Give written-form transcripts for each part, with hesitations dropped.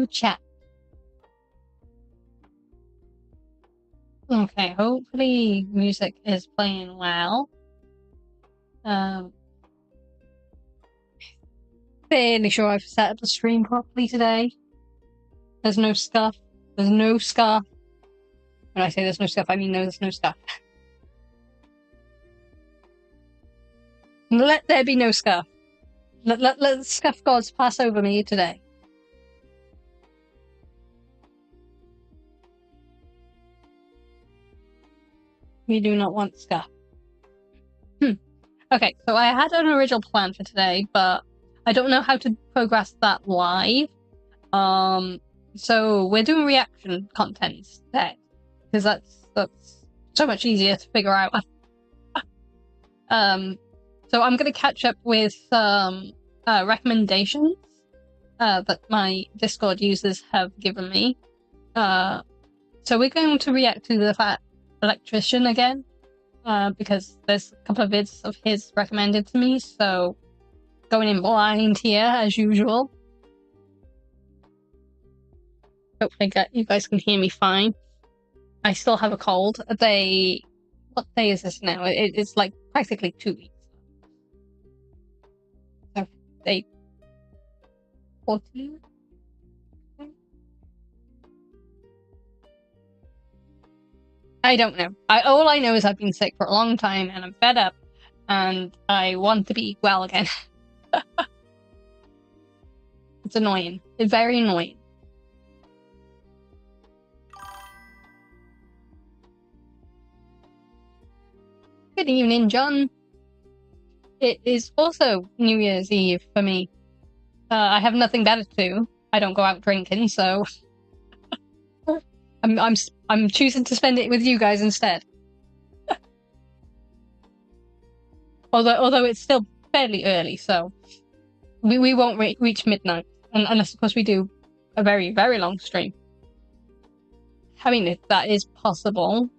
Chat. Okay, hopefully music is playing well. Fairly sure I've set up the stream properly today. There's no scuff. There's no scuff. When I say there's no scuff, I mean there's no scuff. Let there be no scuff. Let the scuff gods pass over me today. We do not want scuff. Okay, so I had an original plan for today, but I don't know how to progress that live. So we're doing reaction content instead, because that's so much easier to figure out. So I'm gonna catch up with some recommendations that my Discord users have given me. So we're going to react to the Fat Electrician again, because there's a couple of vids of his recommended to me, so going in blind here as usual. Hopefully you guys can hear me fine. I still have a cold. What day is this now? It's like practically 2 weeks. So day 14? I don't know. All I know is I've been sick for a long time and I'm fed up and I want to be well again. It's annoying. It's very annoying. Good evening, John. It is also New Year's Eve for me. I have nothing better to do. I don't go out drinking, so I'm choosing to spend it with you guys instead. although it's still fairly early, so we won't reach midnight unless, of course, we do a very, very long stream. I mean, if that is possible.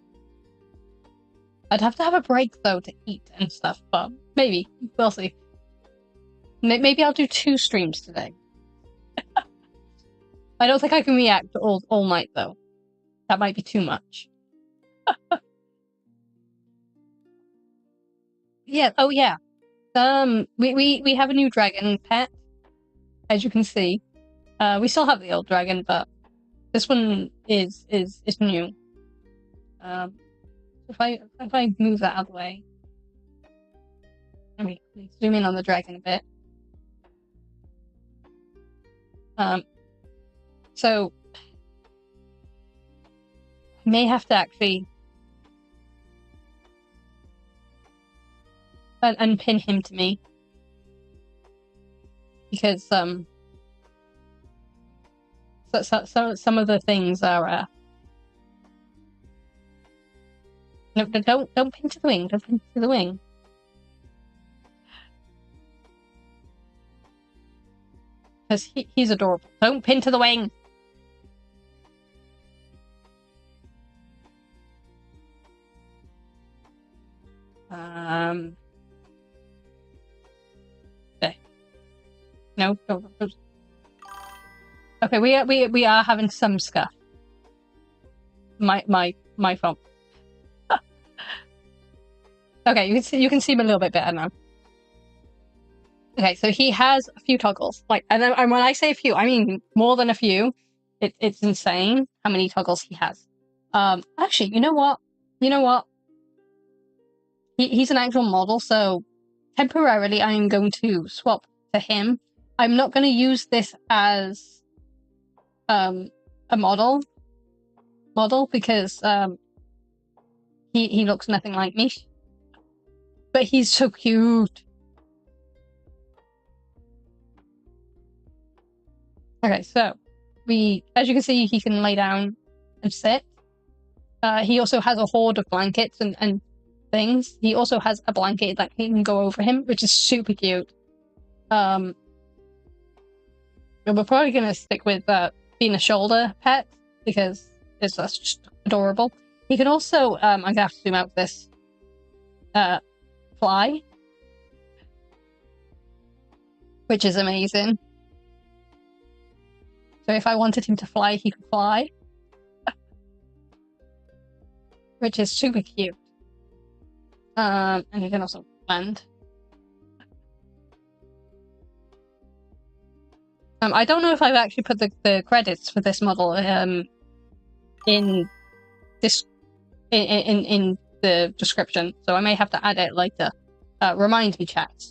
I'd have to have a break, though, to eat and stuff, but maybe. We'll see. Maybe I'll do 2 streams today. I don't think I can react all night, though. That might be too much. Yeah. Oh yeah. We have a new dragon pet, as you can see. We still have the old dragon, but this one is new. If I move that out of the way, let me zoom in on the dragon a bit. So I may have to actually unpin him to me because some of the things are no, don't pin to the wing. Don't pin to the wing. Because he's adorable. Don't pin to the wing. Okay. No. Okay, we are having some scuff. My fault. Okay, you can see him a little bit better now. Okay, so he has a few toggles. Like, and when I say a few, I mean more than a few. It's insane how many toggles he has. Actually, you know what? He's an actual model, so temporarily I am going to swap to him. I'm not going to use this as a model because he looks nothing like me. But he's so cute. Okay, so as you can see, he can lay down and sit. He also has a hoard of blankets and things. He also has a blanket that can go over him, which is super cute. We're probably gonna stick with being a shoulder pet because that's just adorable. He can also I'm gonna have to zoom out this fly, which is amazing. So if I wanted him to fly, he could fly. Which is super cute. And he can also land. I don't know if I've actually put the credits for this model in the description, so I may have to add it later. Remind me, chat.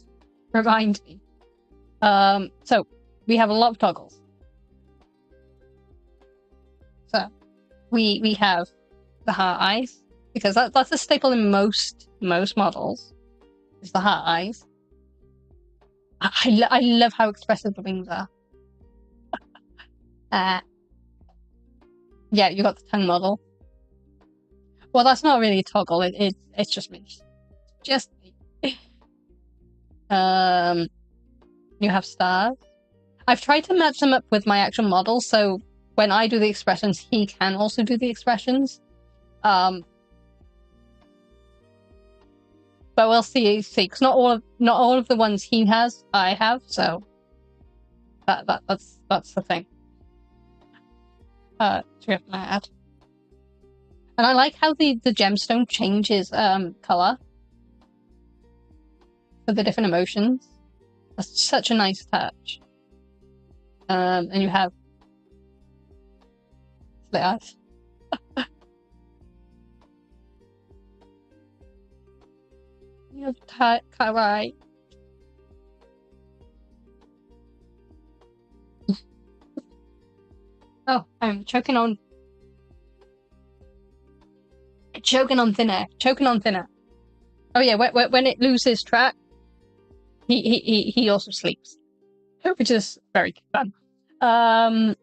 Remind me. So we have a lot of toggles. So we have the heart eyes, because that's a staple in most models, is the heart eyes. I love how expressive the wings are. Yeah, you got the tongue model. Well, that's not really a toggle. It's just me. Just me. You have stars. I've tried to match them up with my actual model, so when I do the expressions, he can also do the expressions. But we'll see, because not all of the ones he has, I have. So that's the thing. Drift mad. And I like how the gemstone changes color for the different emotions. That's such a nice touch. And you have split eyes. You have kawaii. Oh, I'm choking on thinner. Oh yeah, when it loses track, he also sleeps, which is very fun. Oh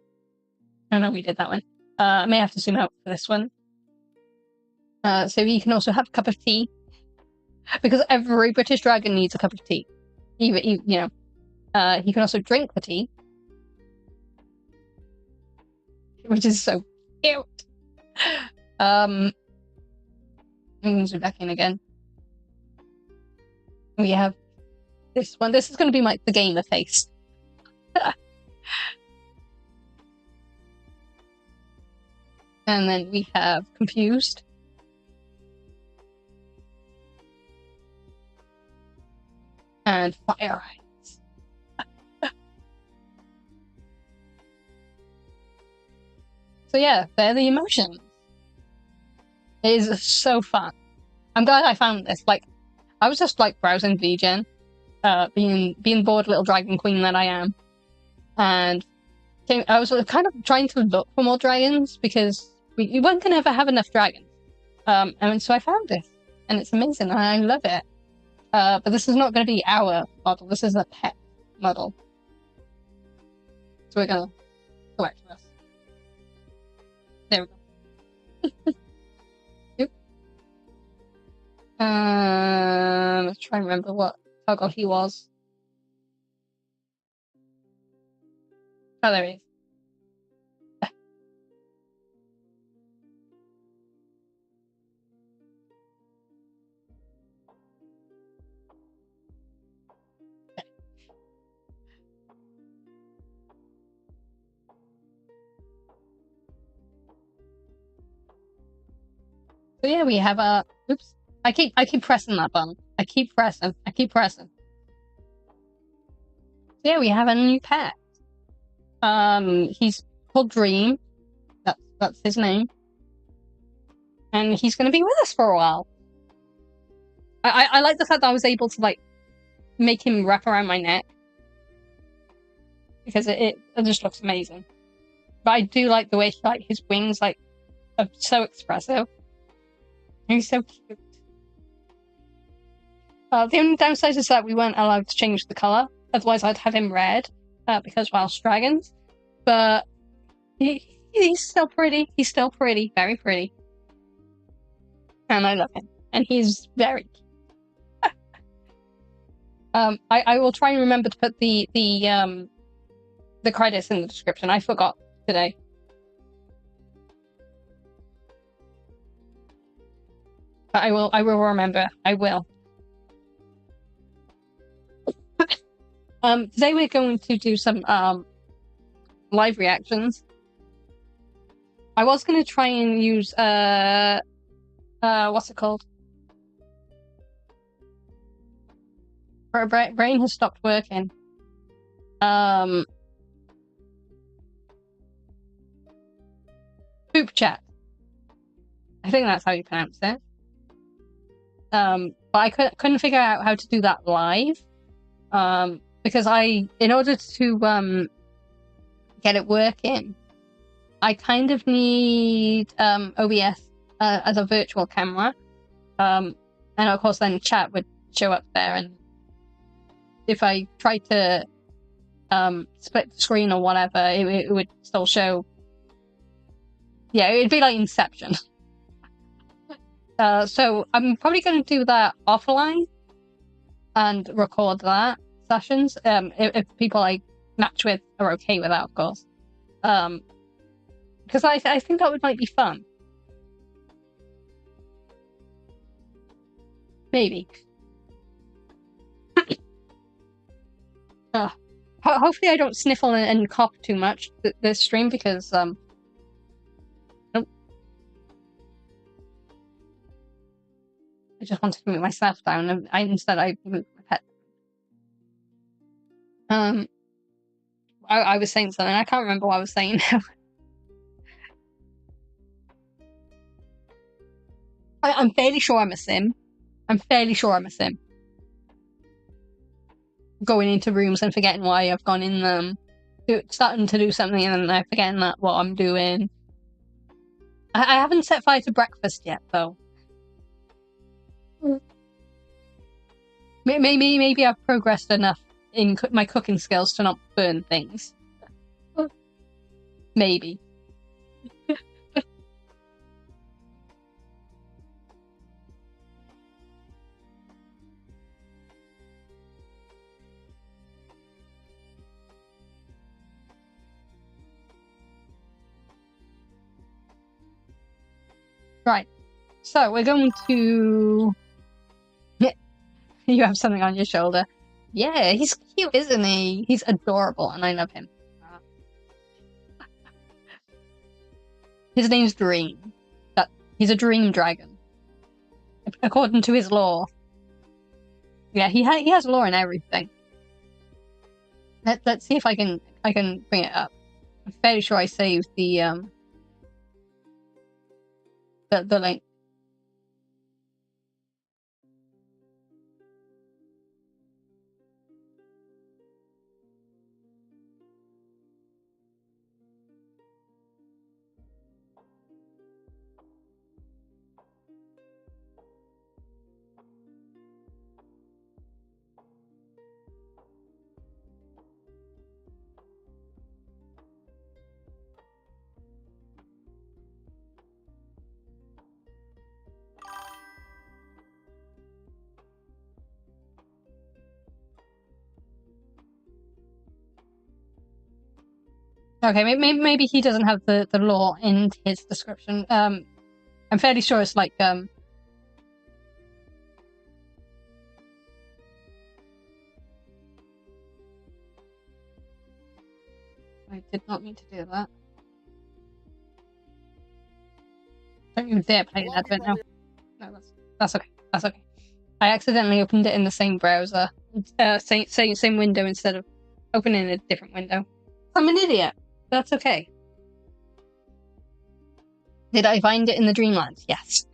no, we did that one. I may have to zoom out for this one. So you can also have a cup of tea, because every British dragon needs a cup of tea. Even you know, he can also drink the tea, which is so cute. I'm gonna zoom back in again. We have this one. This is going to be the gamer face. And then we have confused. and fire eyes. So yeah, they're the emotions. It is so fun. I'm glad I found this. Like, I was just like browsing VGen, being bored little dragon queen that I am, and I was kind of trying to look for more dragons because we weren't gonna ever have enough dragons. And so I found this, and it's amazing, and I love it. But this is not going to be our model. This is a pet model. So we're gonna collect this. There we go. Yep. Let's try and remember what toggle he was. Oh, there he is. So yeah, we have a. Oops! I keep pressing that button. I keep pressing. So yeah, we have a new pet. He's called Dream. That's his name, and he's going to be with us for a while. I like the fact that I was able to like make him wrap around my neck because it just looks amazing. But I do like the way like his wings like are so expressive. He's so cute. The only downside is that we weren't allowed to change the color. Otherwise, I'd have him red because Welsh dragons. But he's still pretty. He's still pretty, very pretty, and I love him. And he's very cute. I will try and remember to put the credits in the description. I forgot today. But I will remember. I will. Today we're going to do some live reactions. I was going to try and use what's it called? Our brain has stopped working. Poop chat. I think that's how you pronounce it. But I couldn't figure out how to do that live. Because in order to get it working, I kind of need OBS as a virtual camera. And of course then chat would show up there, and if I tried to split the screen or whatever, it would still show. Yeah, it'd be like Inception. So I'm probably going to do that offline and record that sessions, if people I match with are okay with that, of course. Because I think that might be fun. Maybe. Hopefully I don't sniffle and cough too much this stream, because I just wanted to move myself down, and instead I moved my pet. I was saying something. I can't remember what I was saying now. I'm fairly sure I'm a sim. Going into rooms and forgetting why I've gone in them. Starting to do something and then I'm forgetting what I'm doing. I haven't set fire to breakfast yet, though. Maybe I've progressed enough in my cooking skills to not burn things. Maybe. Right. So we're going to... You have something on your shoulder. Yeah, he's cute, isn't he? He's adorable, and I love him. His name's Dream. He's a dream dragon, according to his lore. Yeah, he has lore and everything. Let's see if I can bring it up. I'm fairly sure I saved the link. Okay, maybe he doesn't have the lore in his description. I'm fairly sure it's like I did not mean to do that. Don't you dare play an advent now. No, that's okay. That's okay. I accidentally opened it in the same browser, same window instead of opening a different window. I'm an idiot. That's okay. Did I find it in the Dreamlands? Yes.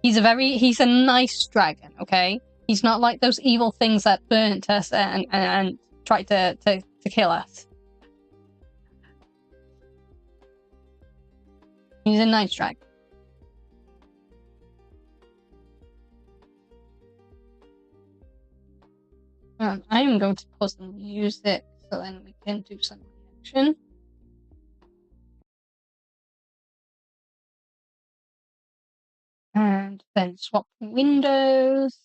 He's a nice dragon, okay? He's not like those evil things that burnt us and tried to kill us. He's a nice dragon. I am going to pause the music so then we can do some reaction. And then swap windows.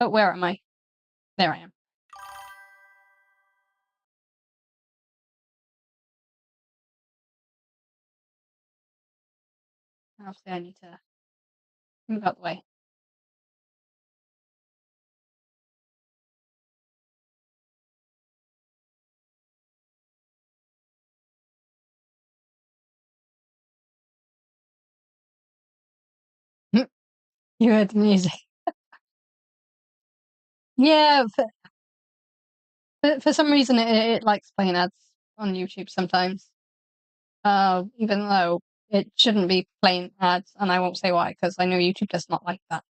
Oh, where am I? There I am. Obviously, I need to move out the way. You heard the music. Yeah, for some reason it likes playing ads on YouTube sometimes. Even though it shouldn't be playing ads, and I won't say why, because I know YouTube does not like that.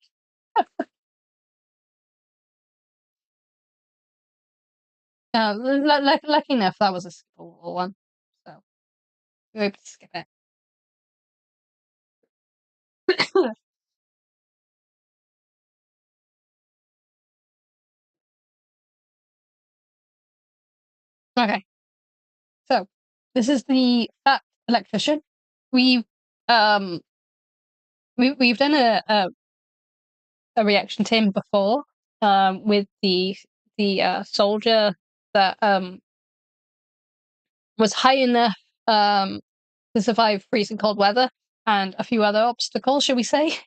Lucky enough, that was a skippable one, so we were able to skip it. Okay, so this is the fat electrician. We've um we've done a reaction to him before, with the soldier that was high enough to survive freezing cold weather and a few other obstacles, shall we say?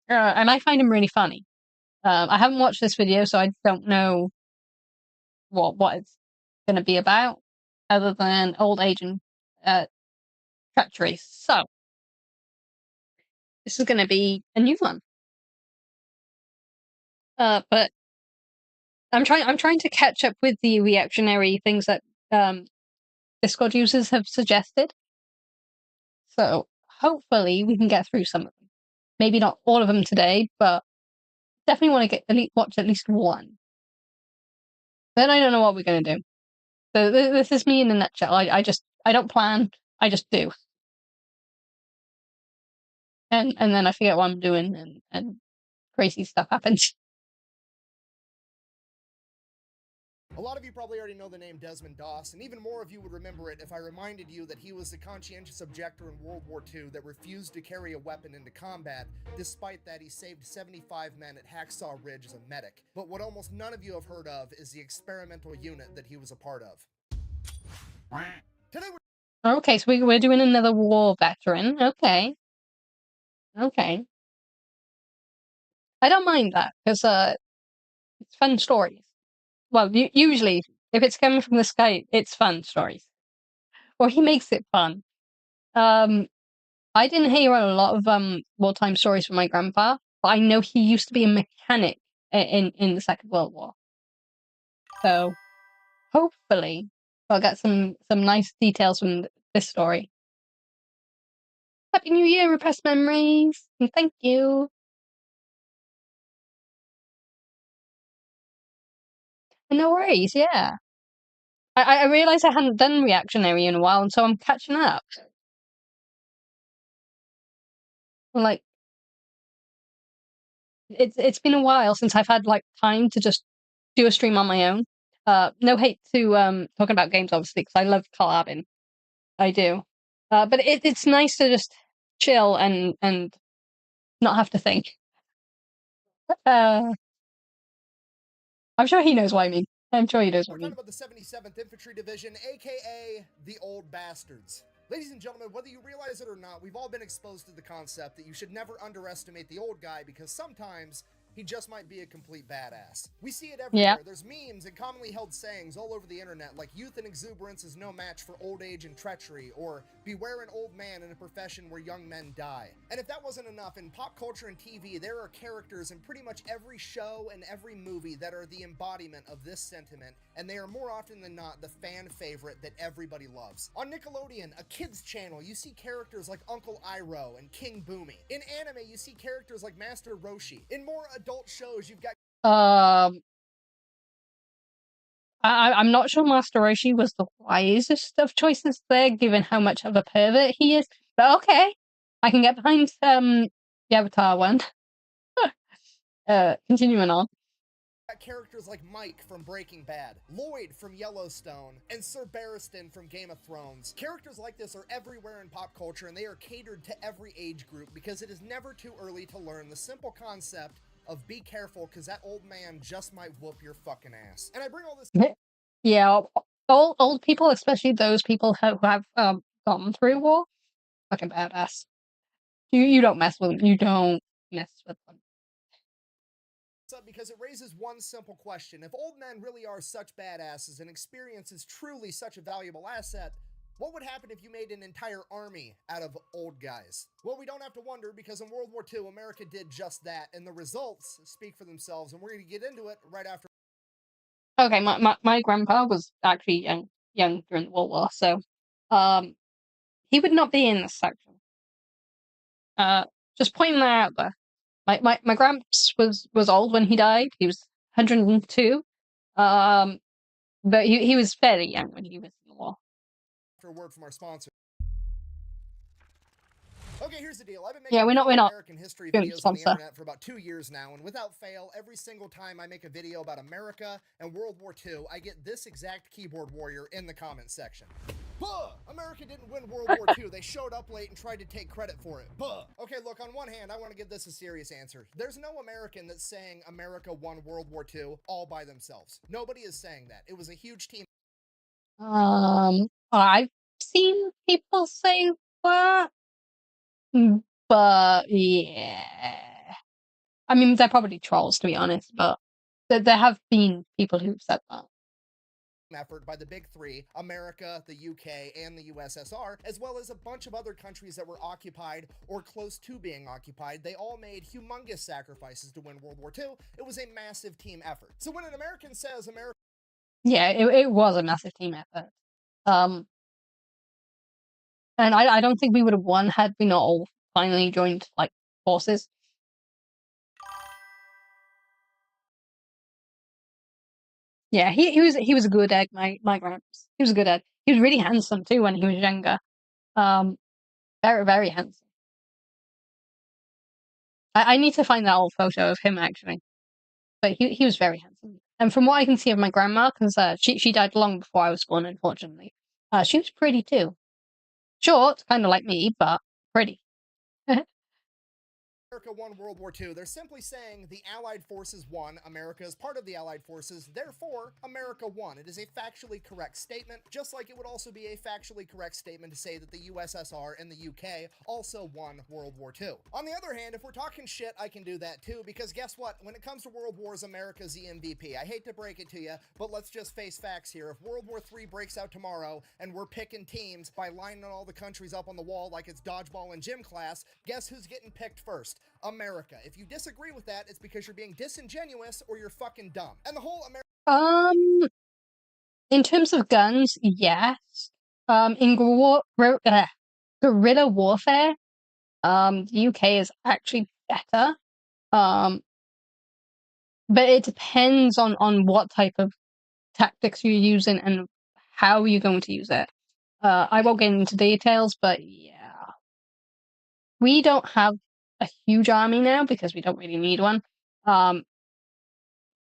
And I find him really funny. I haven't watched this video, so I don't know what it's going to be about, other than old age and treachery. So this is going to be a new one. But I'm trying to catch up with the reactionary things that Discord users have suggested. So hopefully we can get through some of them. Maybe not all of them today, but definitely want to watch at least one. Then I don't know what we're going to do. So this is me in a nutshell. I don't plan. I just do. And then I forget what I'm doing, and crazy stuff happens. A lot of you probably already know the name Desmond Doss, and even more of you would remember it if I reminded you that he was the conscientious objector in World War II that refused to carry a weapon into combat. Despite that, he saved 75 men at Hacksaw Ridge as a medic. But what almost none of you have heard of is the experimental unit that he was a part of. Today Okay, so we're doing another war veteran. Okay. Okay. I don't mind that, because it's fun stories. Well, usually, if it's coming from this guy, it's fun stories. Or he makes it fun. I didn't hear a lot of wartime stories from my grandpa, but I know he used to be a mechanic in the Second World War. So hopefully I'll get some nice details from this story. Happy New Year, repressed memories, and thank you. No worries, yeah. I realised I hadn't done reactionary in a while, and so I'm catching up. Like, it's been a while since I've had like time to just do a stream on my own. No hate to talking about games, obviously, because I love collabing. I do. But it's nice to just chill and not have to think. Uh, I'm sure he knows what I mean. I'm sure he knows what I We're mean. talking about the 77th Infantry Division, aka the Old Bastards. Ladies and gentlemen, whether you realize it or not, we've all been exposed to the concept that you should never underestimate the old guy because sometimes he just might be a complete badass. We see it everywhere. Yeah. There's memes and commonly held sayings all over the internet like youth and exuberance is no match for old age and treachery, or beware an old man in a profession where young men die. And if that wasn't enough, in pop culture and TV, there are characters in pretty much every show and every movie that are the embodiment of this sentiment, and they are more often than not the fan favorite that everybody loves. On Nickelodeon, a kids channel, you see characters like Uncle Iroh and King Boomy. In anime, you see characters like Master Roshi. In more adult shows, you've got I'm not sure Master Roshi was the wisest of choices there, given how much of a pervert he is. But okay, I can get behind the Avatar one. Continuing on. Characters like Mike from Breaking Bad, Lloyd from Yellowstone, and Sir Barristan from Game of Thrones. Characters like this are everywhere in pop culture, and they are catered to every age group because it is never too early to learn the simple concept of be careful because that old man just might whoop your fucking ass. And I bring all this... Yeah, old people, especially those people who have gone through war, fucking badass. You don't mess with them. You don't mess with them. Because it raises one simple question. If old men really are such badasses and experience is truly such a valuable asset, what would happen if you made an entire army out of old guys? Well, we don't have to wonder because in World War II, America did just that, and the results speak for themselves, and we're going to get into it right after. Okay, my grandpa was actually young during the World War, so he would not be in this section. Just pointing that out there. My gramps was old when he died. He was 102. But he was fairly young when he was in the war. After a word from our sponsor. Okay, here's the deal. I've been making we're not American history videos on the sponsor. internet for about 2 years now, and without fail, every single time I make a video about America and World War II, I get this exact keyboard warrior in the comment section. Buh! America didn't win World War II. They showed up late and tried to take credit for it. Buh! Okay, look, on one hand, I want to give this a serious answer. There's no American that's saying America won World War II all by themselves. Nobody is saying that. It was a huge team. I've seen people say that, but yeah. I mean, they're probably trolls, to be honest, but there have been people who've said that. Effort by the big three, America, the UK, and the USSR, as well as a bunch of other countries that were occupied or close to being occupied. They all made humongous sacrifices to win World War II. It was a massive team effort. So when an American says America... Yeah, it was a massive team effort. And I don't think we would have won had we not all finally joined, like, forces. Yeah, he was a good egg, my gramps. He was a good egg. He was really handsome too when he was younger. Very, very handsome. I need to find that old photo of him actually. But he was very handsome. And from what I can see of my grandma, because she died long before I was born, unfortunately. She was pretty too. Short, kind of like me, but pretty. America won World War II. They're simply saying the Allied forces won, America is part of the Allied forces, therefore, America won. It is a factually correct statement, just like it would also be a factually correct statement to say that the USSR and the UK also won World War II. On the other hand, if we're talking shit, I can do that too, because guess what? When it comes to World Wars, America's the MVP. I hate to break it to you, but let's just face facts here. If World War III breaks out tomorrow, and we're picking teams by lining all the countries up on the wall like it's dodgeball in gym class, guess who's getting picked first? America. If you disagree with that, it's because you're being disingenuous or you're fucking dumb. And the whole in terms of guns, yes. In guerrilla warfare, the UK is actually better. But it depends on what type of tactics you're using and how you're going to use it. I won't get into details, but yeah. We don't have a huge army now because we don't really need one. But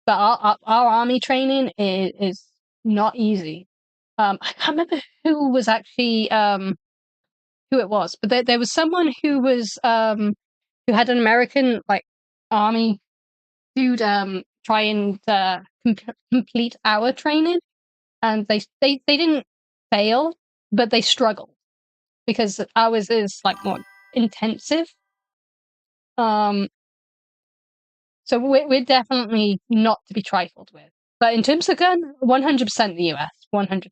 our army training is not easy. I can't remember who was actually who it was, but there was someone who was who had an American like army dude try and complete our training, and they didn't fail, but they struggled because ours is like more intensive. So we're definitely not to be trifled with. But in terms of gun, 100% the US, 100%.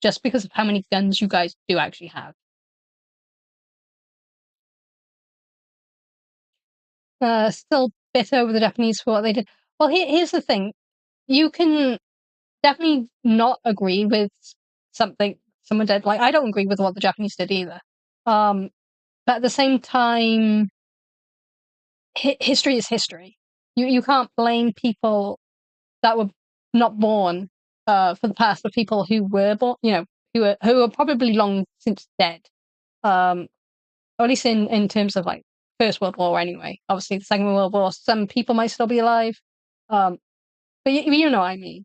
Just because of how many guns you guys do actually have. Still bitter over the Japanese for what they did. Well, here's the thing. You can definitely not agree with something someone did. Like, I don't agree with what the Japanese did either. But at the same time, history is history. You can't blame people that were not born for the past, the people who were born, who are probably long since dead. Or at least in terms of like First World War anyway. Obviously the Second World War, some people might still be alive. But you know what I mean.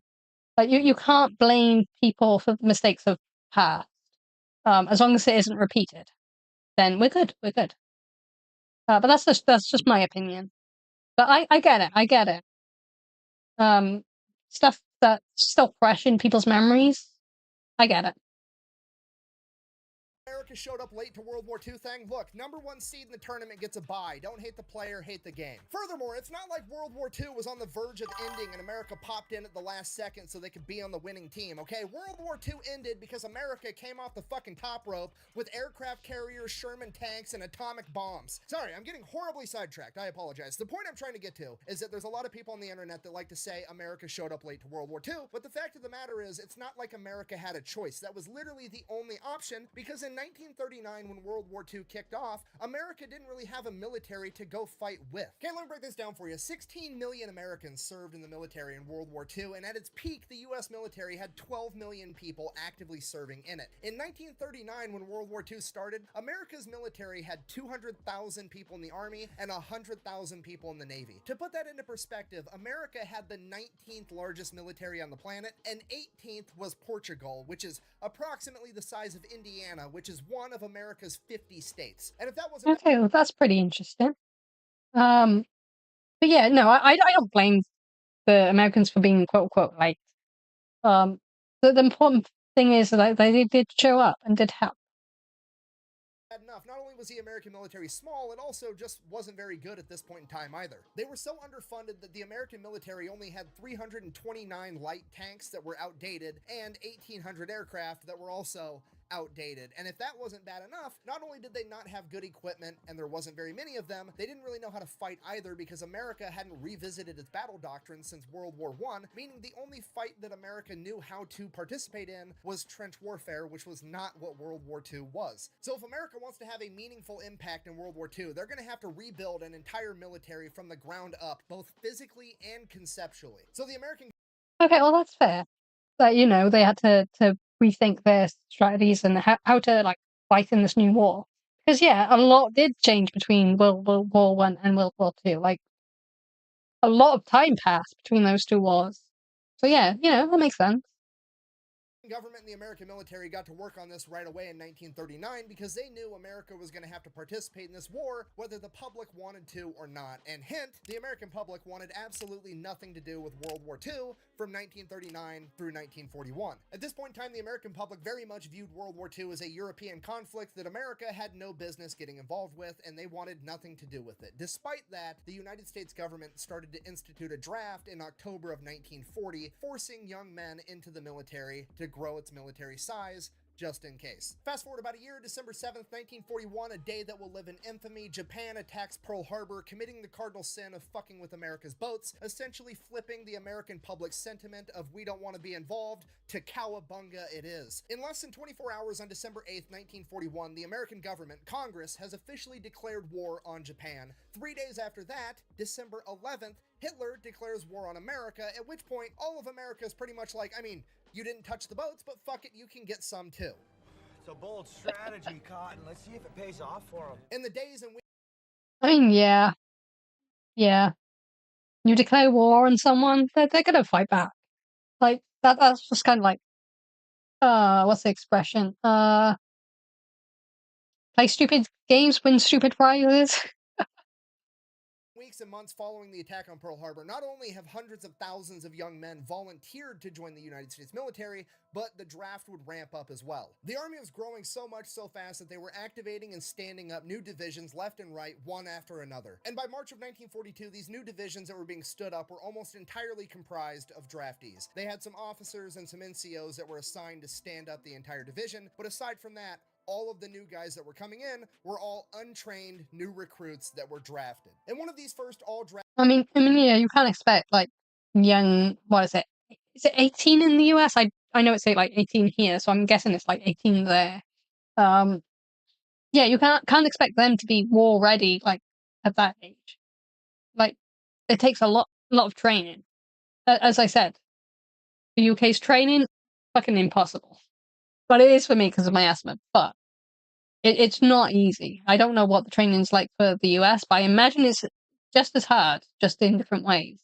Like you can't blame people for the mistakes of past. As long as it isn't repeated, then we're good. We're good. But that's just my opinion. But I get it. I get it. Stuff that's still fresh in people's memories. I get it. America showed up late to World War II thing? Look, number one seed in the tournament gets a bye. Don't hate the player, hate the game. Furthermore, it's not like World War II was on the verge of ending and America popped in at the last second so they could be on the winning team, okay? World War II ended because America came off the fucking top rope with aircraft carriers, Sherman tanks, and atomic bombs. Sorry, I'm getting horribly sidetracked. I apologize. The point I'm trying to get to is that there's a lot of people on the internet that like to say America showed up late to World War II, but the fact of the matter is it's not like America had a choice. That was literally the only option because in 1939, when World War II kicked off, America didn't really have a military to go fight with. Okay, let me break this down for you. 16 million Americans served in the military in World War II, and at its peak, the US military had 12 million people actively serving in it. In 1939, when World War II started, America's military had 200,000 people in the Army and 100,000 people in the Navy. To put that into perspective, America had the 19th largest military on the planet, and 18th was Portugal, which is approximately the size of Indiana, which is one of America's 50 states. And if that wasn't okay, well, that's pretty interesting. But yeah, no, I don't blame the Americans for being quote unquote late. The important thing is that they did show up and did help. enough. Not only was the American military small, it also just wasn't very good at this point in time either. They were so underfunded that the American military only had 329 light tanks that were outdated and 1,800 aircraft that were also outdated. And if that wasn't bad enough, not only did they not have good equipment and there wasn't very many of them, they didn't really know how to fight either because America hadn't revisited its battle doctrine since World War I, meaning the only fight that America knew how to participate in was trench warfare, which was not what World War II was. So if America wants to have a meaningful impact in World War II, they're going to have to rebuild an entire military from the ground up, both physically and conceptually. So the American... Okay, well, that's fair. That, they had to rethink their strategies and how to like fight in this new war. Because yeah, a lot did change between World War One and World War Two. Like a lot of time passed between those two wars. So yeah, that makes sense. Government and the American military got to work on this right away in 1939 because they knew America was going to have to participate in this war whether the public wanted to or not. And hint, the American public wanted absolutely nothing to do with World War II from 1939 through 1941. At this point in time, the American public very much viewed World War II as a European conflict that America had no business getting involved with, and they wanted nothing to do with it. Despite that, the United States government started to institute a draft in October of 1940, forcing young men into the military to grow its military size, just in case. Fast forward about a year, December 7th, 1941, a day that will live in infamy, Japan attacks Pearl Harbor, committing the cardinal sin of fucking with America's boats, essentially flipping the American public sentiment of we don't want to be involved to cowabunga it is. In less than 24 hours on December 8th, 1941, the American government, Congress, has officially declared war on Japan. 3 days after that, December 11th, Hitler declares war on America, at which point all of America is pretty much like, I mean, you didn't touch the boats, but fuck it, you can get some too. It's a bold strategy, Cotton. Let's see if it pays off for them. In the days and weeks... I mean, yeah. Yeah. You declare war on someone, they're gonna fight back. Like, that's just kind of like, what's the expression? Play stupid games, win stupid prizes. Weeks and months following the attack on Pearl Harbor, not only have hundreds of thousands of young men volunteered to join the United States military, but the draft would ramp up as well. The Army was growing so much so fast that they were activating and standing up new divisions left and right, one after another. And by March of 1942, these new divisions that were being stood up were almost entirely comprised of draftees. They had some officers and some NCOs that were assigned to stand up the entire division, but aside from that, all of the new guys that were coming in were all untrained new recruits that were drafted. And one of these first all draft... I mean, yeah, you can't expect, like, young, what is it? Is it 18 in the US? I know it's like 18 here, so I'm guessing it's like 18 there. Yeah, you can't expect them to be war ready, like, at that age. Like, it takes a lot of training. As I said, the UK's training, fucking impossible. But it is for me because of my asthma, but it's not easy. I don't know what the training's like for the US, but I imagine it's just as hard, just in different ways.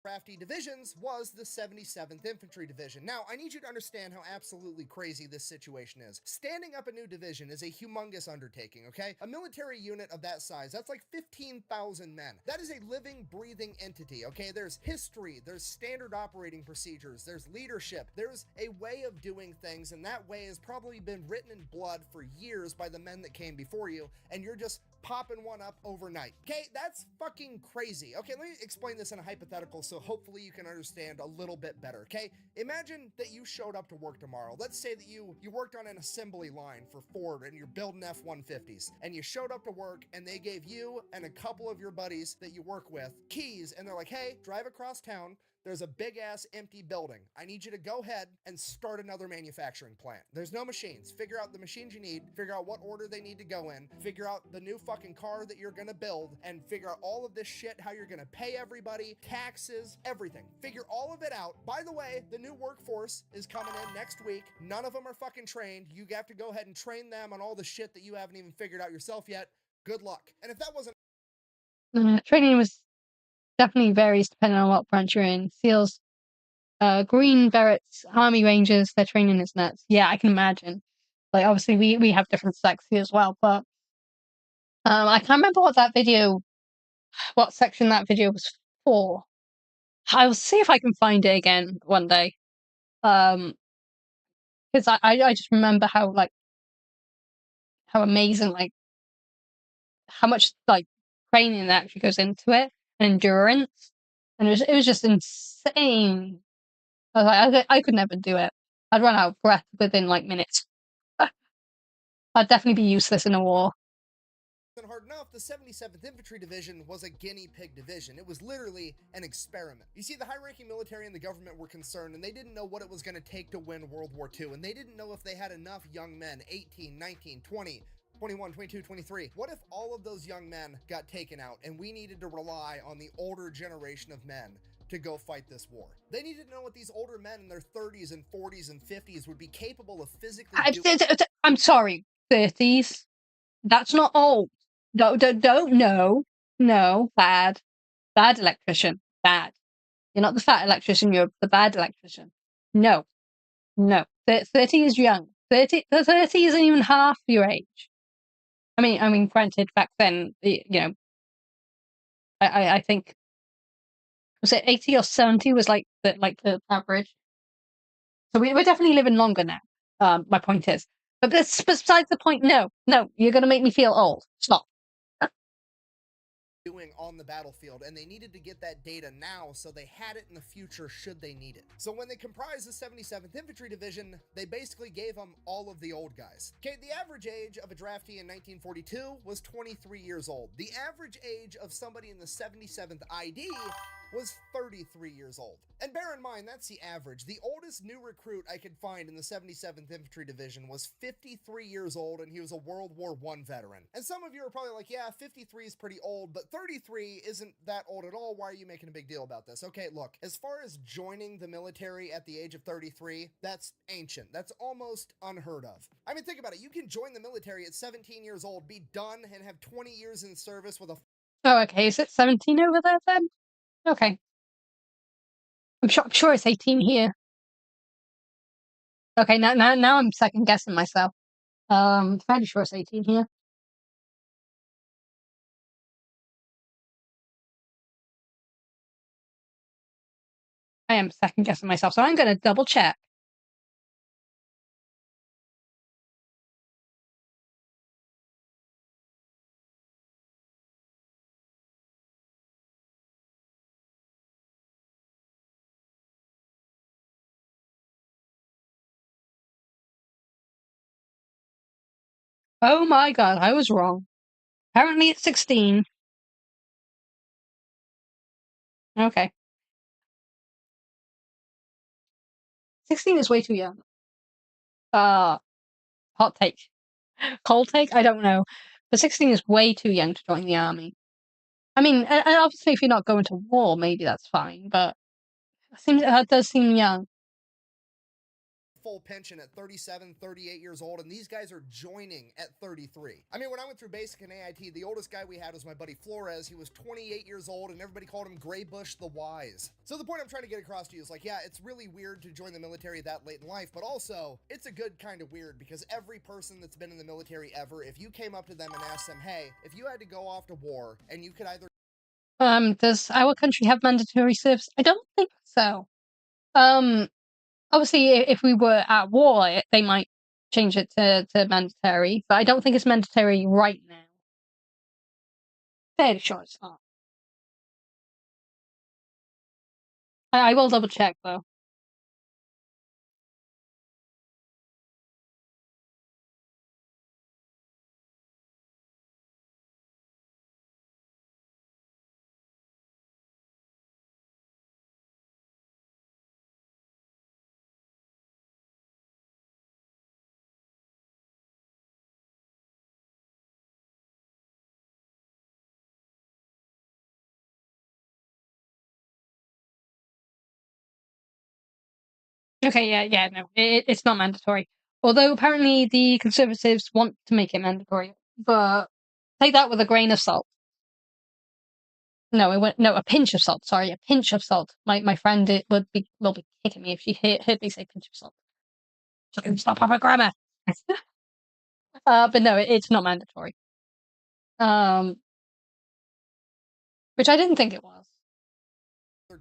Drafty divisions was the 77th Infantry Division. Now, I need you to understand how absolutely crazy this situation is. Standing up a new division is a humongous undertaking, okay? A military unit of that size, that's like 15,000 men. That is a living, breathing entity, okay? There's history, there's standard operating procedures, there's leadership, there's a way of doing things, and that way has probably been written in blood for years by the men that came before you, and you're just popping one up overnight. Okay, that's fucking crazy. Okay, let me explain this in a hypothetical so hopefully you can understand a little bit better, okay? Imagine that you showed up to work tomorrow. Let's say that you worked on an assembly line for Ford and you're building F-150s, and you showed up to work and they gave you and a couple of your buddies that you work with keys, and they're like, hey, drive across town. There's a big-ass empty building. I need you to go ahead and start another manufacturing plant. There's no machines. Figure out the machines you need, figure out what order they need to go in, figure out the new fucking car that you're gonna build, and figure out all of this shit, how you're gonna pay everybody, taxes, everything. Figure all of it out. By the way, the new workforce is coming in next week. None of them are fucking trained. You have to go ahead and train them on all the shit that you haven't even figured out yourself yet. Good luck. And if that wasn't... Training was definitely varies depending on what branch you're in. SEALs, Green Berets, Army Rangers, their training is nuts. Yeah, I can imagine. Like, obviously, we have different specs here as well, but I can't remember what section that video was for. I'll see if I can find it again one day. Because I just remember how amazing, like, how much, like, training that actually goes into it, and endurance, and it was just insane. I was like, I could never do it. I'd run out of breath within, like, minutes. I'd definitely be useless in a war. Hard enough, the 77th Infantry Division was a guinea pig division. It was literally an experiment. You see, the high-ranking military and the government were concerned, and they didn't know what it was going to take to win World War II, and they didn't know if they had enough young men, 18, 19, 20, 21, 22, 23. What if all of those young men got taken out, and we needed to rely on the older generation of men to go fight this war? They needed to know what these older men in their 30s and 40s and 50s would be capable of physically doing. I'm sorry, 30s? That's not old. No, bad electrician, bad. You're not the fat electrician, you're the bad electrician. No, No, 30 is young. 30 isn't even half your age. I mean, granted, back then, you know, I think, was it 80 or 70 was like the average. So we're definitely living longer now. My point is, but besides the point. No, you're gonna make me feel old. Stop. Doing on the battlefield, and they needed to get that data now so they had it in the future should they need it. So when they comprised the 77th Infantry Division, they basically gave them all of the old guys. Okay, the average age of a draftee in 1942 was 23 years old. The average age of somebody in the 77th ID was 33 years old. And bear in mind, that's the average. The oldest new recruit I could find in the 77th Infantry Division was 53 years old, and he was a World War I veteran. And some of you are probably like, yeah, 53 is pretty old, but 33 isn't that old at all. Why are you making a big deal about this? Okay, look, as far as joining the military at the age of 33, that's ancient. That's almost unheard of. I mean, think about it. You can join the military at 17 years old, be done, and have 20 years in service with a... Oh, okay. Is it 17 over there then? Okay. I'm sure it's 18 here. Okay, now I'm second guessing myself. Fairly sure it's 18 here. I am second guessing myself, so I'm gonna double check. Oh my god, I was wrong. Apparently it's 16. Okay. 16 is way too young. Hot take. Cold take? I don't know. But 16 is way too young to join the army. I mean, and obviously if you're not going to war, maybe that's fine, but that does seem young. Full pension at 37, 38 years old, and these guys are joining at 33. I mean, when I went through basic and AIT, the oldest guy we had was my buddy Flores. He was 28 years old, and everybody called him Graybush the Wise. So the point I'm trying to get across to you is like, yeah, it's really weird to join the military that late in life, but also, it's a good kind of weird, because every person that's been in the military ever, if you came up to them and asked them, hey, if you had to go off to war, and you could either... Does our country have mandatory service? I don't think so. Obviously, if we were at war, they might change it to mandatory, but I don't think it's mandatory right now. Fairly sure it's not. I will double check though. Okay, yeah, no, it's not mandatory. Although apparently the Conservatives want to make it mandatory, but take that with a grain of salt. No, a pinch of salt. Sorry, a pinch of salt. My friend will be kicking me if she heard me say pinch of salt. So can stop proper grammar. But no, it's not mandatory. Which I didn't think it was.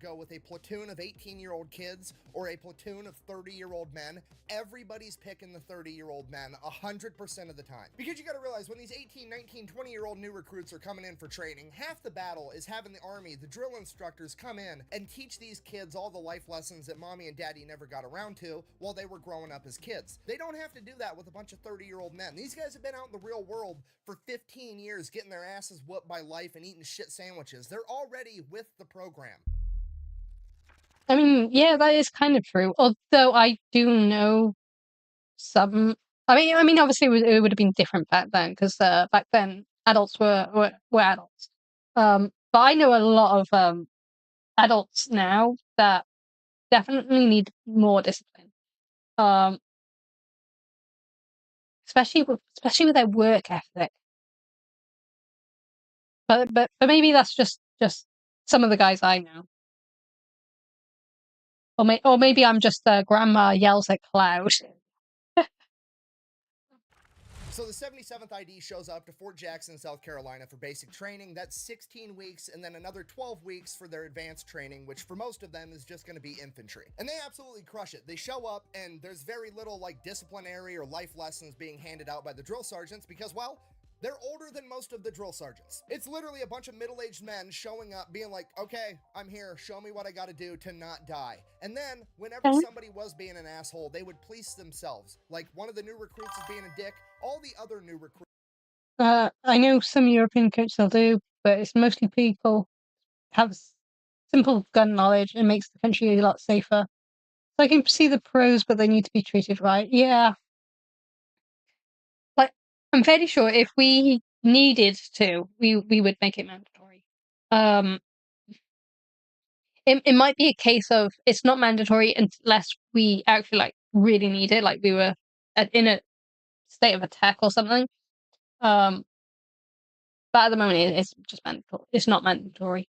Go with a platoon of 18-year-old kids or a platoon of 30-year-old men, everybody's picking the 30-year-old men 100% of the time. Because you gotta realize, when these 18, 19, 20-year-old new recruits are coming in for training, half the battle is having the army, the drill instructors, come in and teach these kids all the life lessons that mommy and daddy never got around to while they were growing up as kids. They don't have to do that with a bunch of 30-year-old men. These guys have been out in the real world for 15 years getting their asses whooped by life and eating shit sandwiches. They're already with the program. I mean, yeah, that is kind of true. Although I do know some. I mean, obviously it would have been different back then because back then adults were adults. But I know a lot of adults now that definitely need more discipline. Especially with their work ethic. But maybe that's just some of the guys I know. Or maybe I'm just grandma yells at cloud. So the 77th ID shows up to Fort Jackson, South Carolina for basic training. That's 16 weeks, and then another 12 weeks for their advanced training, which for most of them is just going to be infantry. And they absolutely crush it. They show up, and there's very little like disciplinary or life lessons being handed out by the drill sergeants because, well, they're older than most of the drill sergeants. It's literally a bunch of middle-aged men showing up being like, okay, I'm here, show me what I gotta do to not die. And then, whenever somebody was being an asshole, they would police themselves. Like, one of the new recruits is being a dick, all the other new recruits... I know some European coaches will do, but it's mostly people have simple gun knowledge and makes the country a lot safer. So I can see the pros, but they need to be treated right. Yeah. Like, I'm fairly sure if we needed to, we would make it mandatory. It might be a case of it's not mandatory unless we actually like really need it, like we were in a state of attack or something. But at the moment, it's just mandatory. It's not mandatory.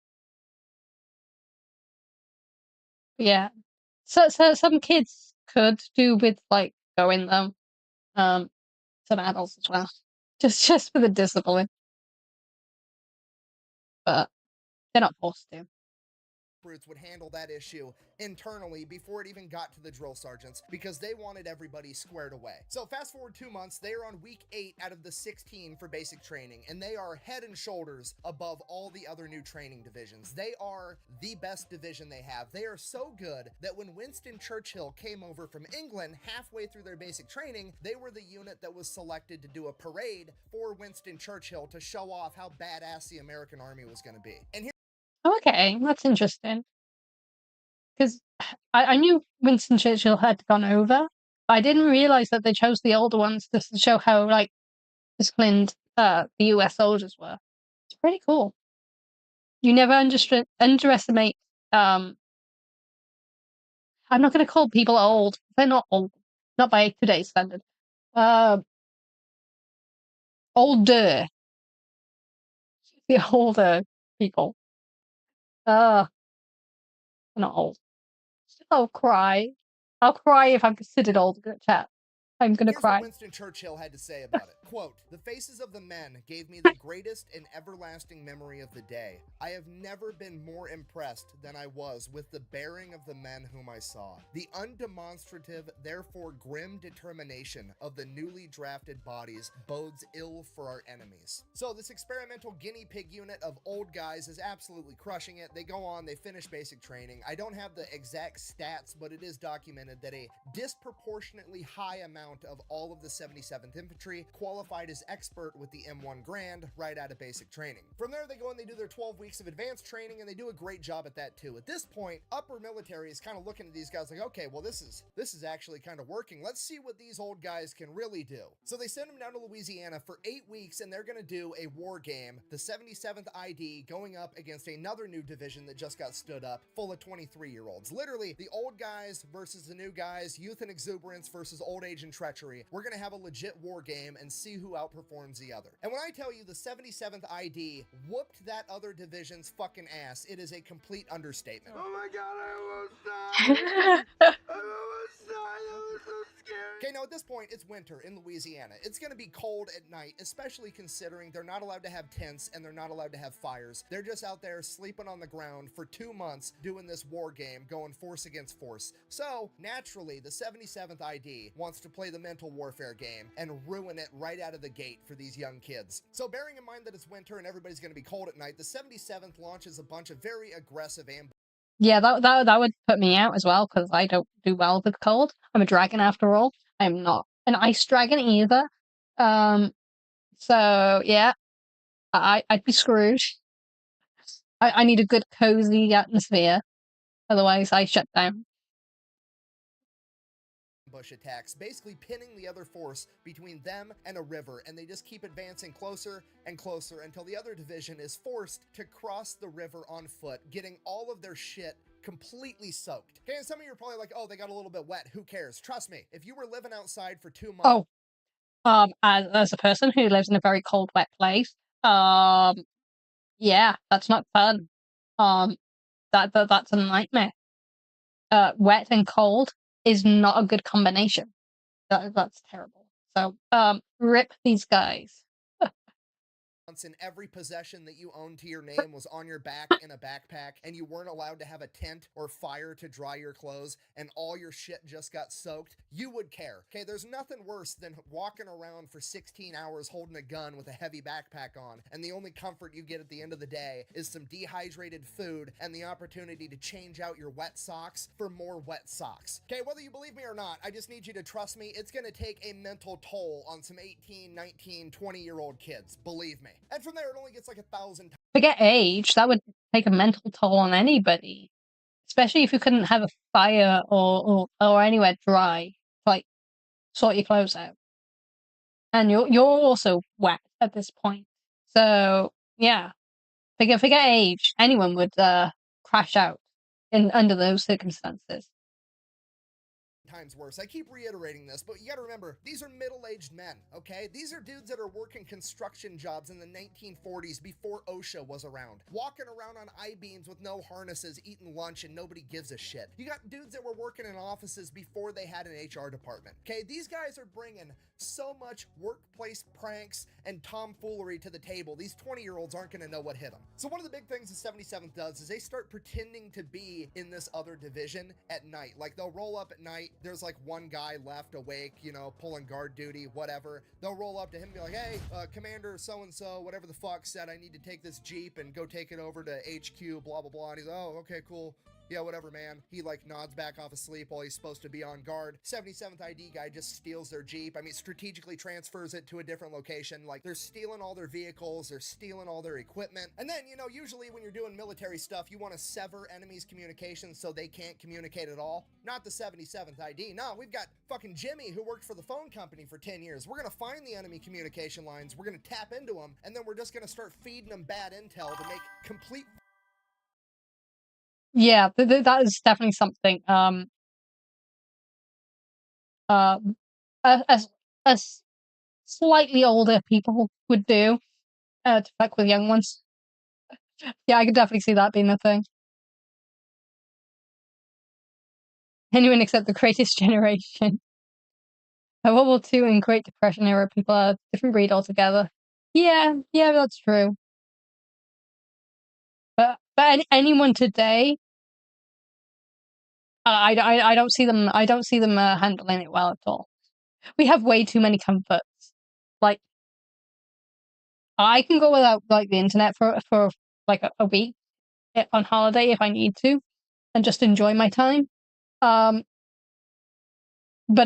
Yeah. So some kids could do with like going though. Some adults as well, just for the discipline. But they're not forced to. Recruits would handle that issue internally before it even got to the drill sergeants because they wanted everybody squared away. So fast forward 2 months, they are on week 8 out of the 16 for basic training, and they are head and shoulders above all the other new training divisions. They are the best division they have. They are so good that when Winston Churchill came over from England halfway through their basic training, they were the unit that was selected to do a parade for Winston Churchill to show off how badass the American army was going to be. And Okay, that's interesting. Because I knew Winston Churchill had gone over, but I didn't realize that they chose the older ones just to show how like disciplined the US soldiers were. It's pretty cool. You never underestimate. I'm not going to call people old. They're not old, not by today's standard. Older, the older people. They're not old. I'll cry. I'll cry if I'm considered old in a chat. I'm gonna here's cry. what Winston Churchill had to say about it. Quote, "The faces of the men gave me the greatest and everlasting memory of the day. I have never been more impressed than I was with the bearing of the men whom I saw. The undemonstrative, therefore grim determination of the newly drafted bodies bodes ill for our enemies." So this experimental guinea pig unit of old guys is absolutely crushing it. They go on, they finish basic training. I don't have the exact stats, but it is documented that a disproportionately high amount of all of the 77th Infantry qualified as expert with the M1 Grand right out of basic training. From there, they go and they do their 12 weeks of advanced training, and they do a great job at that too. At this point, upper military is kind of looking at these guys like, okay, well, this is actually kind of working. Let's see what these old guys can really do. So they send them down to Louisiana for 8 weeks, and they're going to do a war game, the 77th ID going up against another new division that just got stood up, full of 23-year-olds. Literally, the old guys versus the new guys, youth and exuberance versus old age and treachery. We're gonna have a legit war game and see who outperforms the other. And when I tell you the 77th ID whooped that other division's fucking ass, it is a complete understatement. Oh my god, I almost died! I almost died, that was so scary! Okay, now at this point, it's winter in Louisiana. It's gonna be cold at night, especially considering they're not allowed to have tents and they're not allowed to have fires. They're just out there sleeping on the ground for 2 months doing this war game, going force against force. So, naturally, the 77th ID wants to play the mental warfare game and ruin it right out of the gate for these young kids. So, bearing in mind that it's winter and everybody's gonna be cold at night, the 77th launches a bunch of very aggressive ambushes. Yeah, that would put me out as well because I don't do well with cold. I'm a dragon after all. I'm not an ice dragon either. So yeah, I'd be screwed. I need a good cozy atmosphere, otherwise I shut down. Ambush attacks, basically pinning the other force between them and a river, and they just keep advancing closer and closer until the other division is forced to cross the river on foot, getting all of their shit completely soaked. Okay, and some of you are probably like, oh, they got a little bit wet. Who cares? Trust me, if you were living outside for 2 months... Oh, as a person who lives in a very cold, wet place, yeah, that's not fun. That's a nightmare. wet and cold is not a good combination. That's terrible. So, rip these guys. And every possession that you owned to your name was on your back in a backpack, and you weren't allowed to have a tent or fire to dry your clothes, and all your shit just got soaked, you would care. Okay, there's nothing worse than walking around for 16 hours holding a gun with a heavy backpack on, and the only comfort you get at the end of the day is some dehydrated food and the opportunity to change out your wet socks for more wet socks. Okay, whether you believe me or not, I just need you to trust me, it's gonna take a mental toll on some 18, 19, 20-year-old kids, believe me. And from there, it only gets like 1,000 times. Forget age, that would take a mental toll on anybody. Especially if you couldn't have a fire or anywhere dry, like, sort your clothes out. And you're also wet at this point. So, yeah. Forget age. Anyone would crash out under those circumstances. Times worse. I keep reiterating this, but you gotta remember, these are middle-aged men, okay? These are dudes that are working construction jobs in the 1940s before OSHA was around. Walking around on I-beams with no harnesses, eating lunch, and nobody gives a shit. You got dudes that were working in offices before they had an HR department, okay? These guys are bringing so much workplace pranks and tomfoolery to the table. These 20-year-olds aren't gonna know what hit them. So one of the big things the 77th does is they start pretending to be in this other division at night. Like, they'll roll up at night, there's like one guy left awake, you know, pulling guard duty, whatever. They'll roll up to him and be like, hey, Commander so-and-so, whatever the fuck, said I need to take this Jeep and go take it over to HQ, blah, blah, blah. And he's like, oh, okay, cool. Yeah, whatever, man. He like nods back off asleep while he's supposed to be on guard. 77th ID guy just steals their Jeep. I mean, strategically transfers it to a different location. Like, they're stealing all their vehicles, they're stealing all their equipment. And then, you know, usually when you're doing military stuff, you want to sever enemies' communications so they can't communicate at all. Not the 77th ID. No, we've got fucking Jimmy who worked for the phone company for 10 years. We're gonna find the enemy communication lines, we're gonna tap into them, and then we're just gonna start feeding them bad intel to make complete. Yeah, that is definitely something as slightly older people would do to fuck with young ones. Yeah, I could definitely see that being a thing. Anyone except the greatest generation. World War II and Great Depression era people are a different breed altogether. Yeah, that's true. But anyone today, I don't see them. I don't see them handling it well at all. We have way too many comforts. Like, I can go without like the internet for like a week on holiday if I need to, and just enjoy my time. But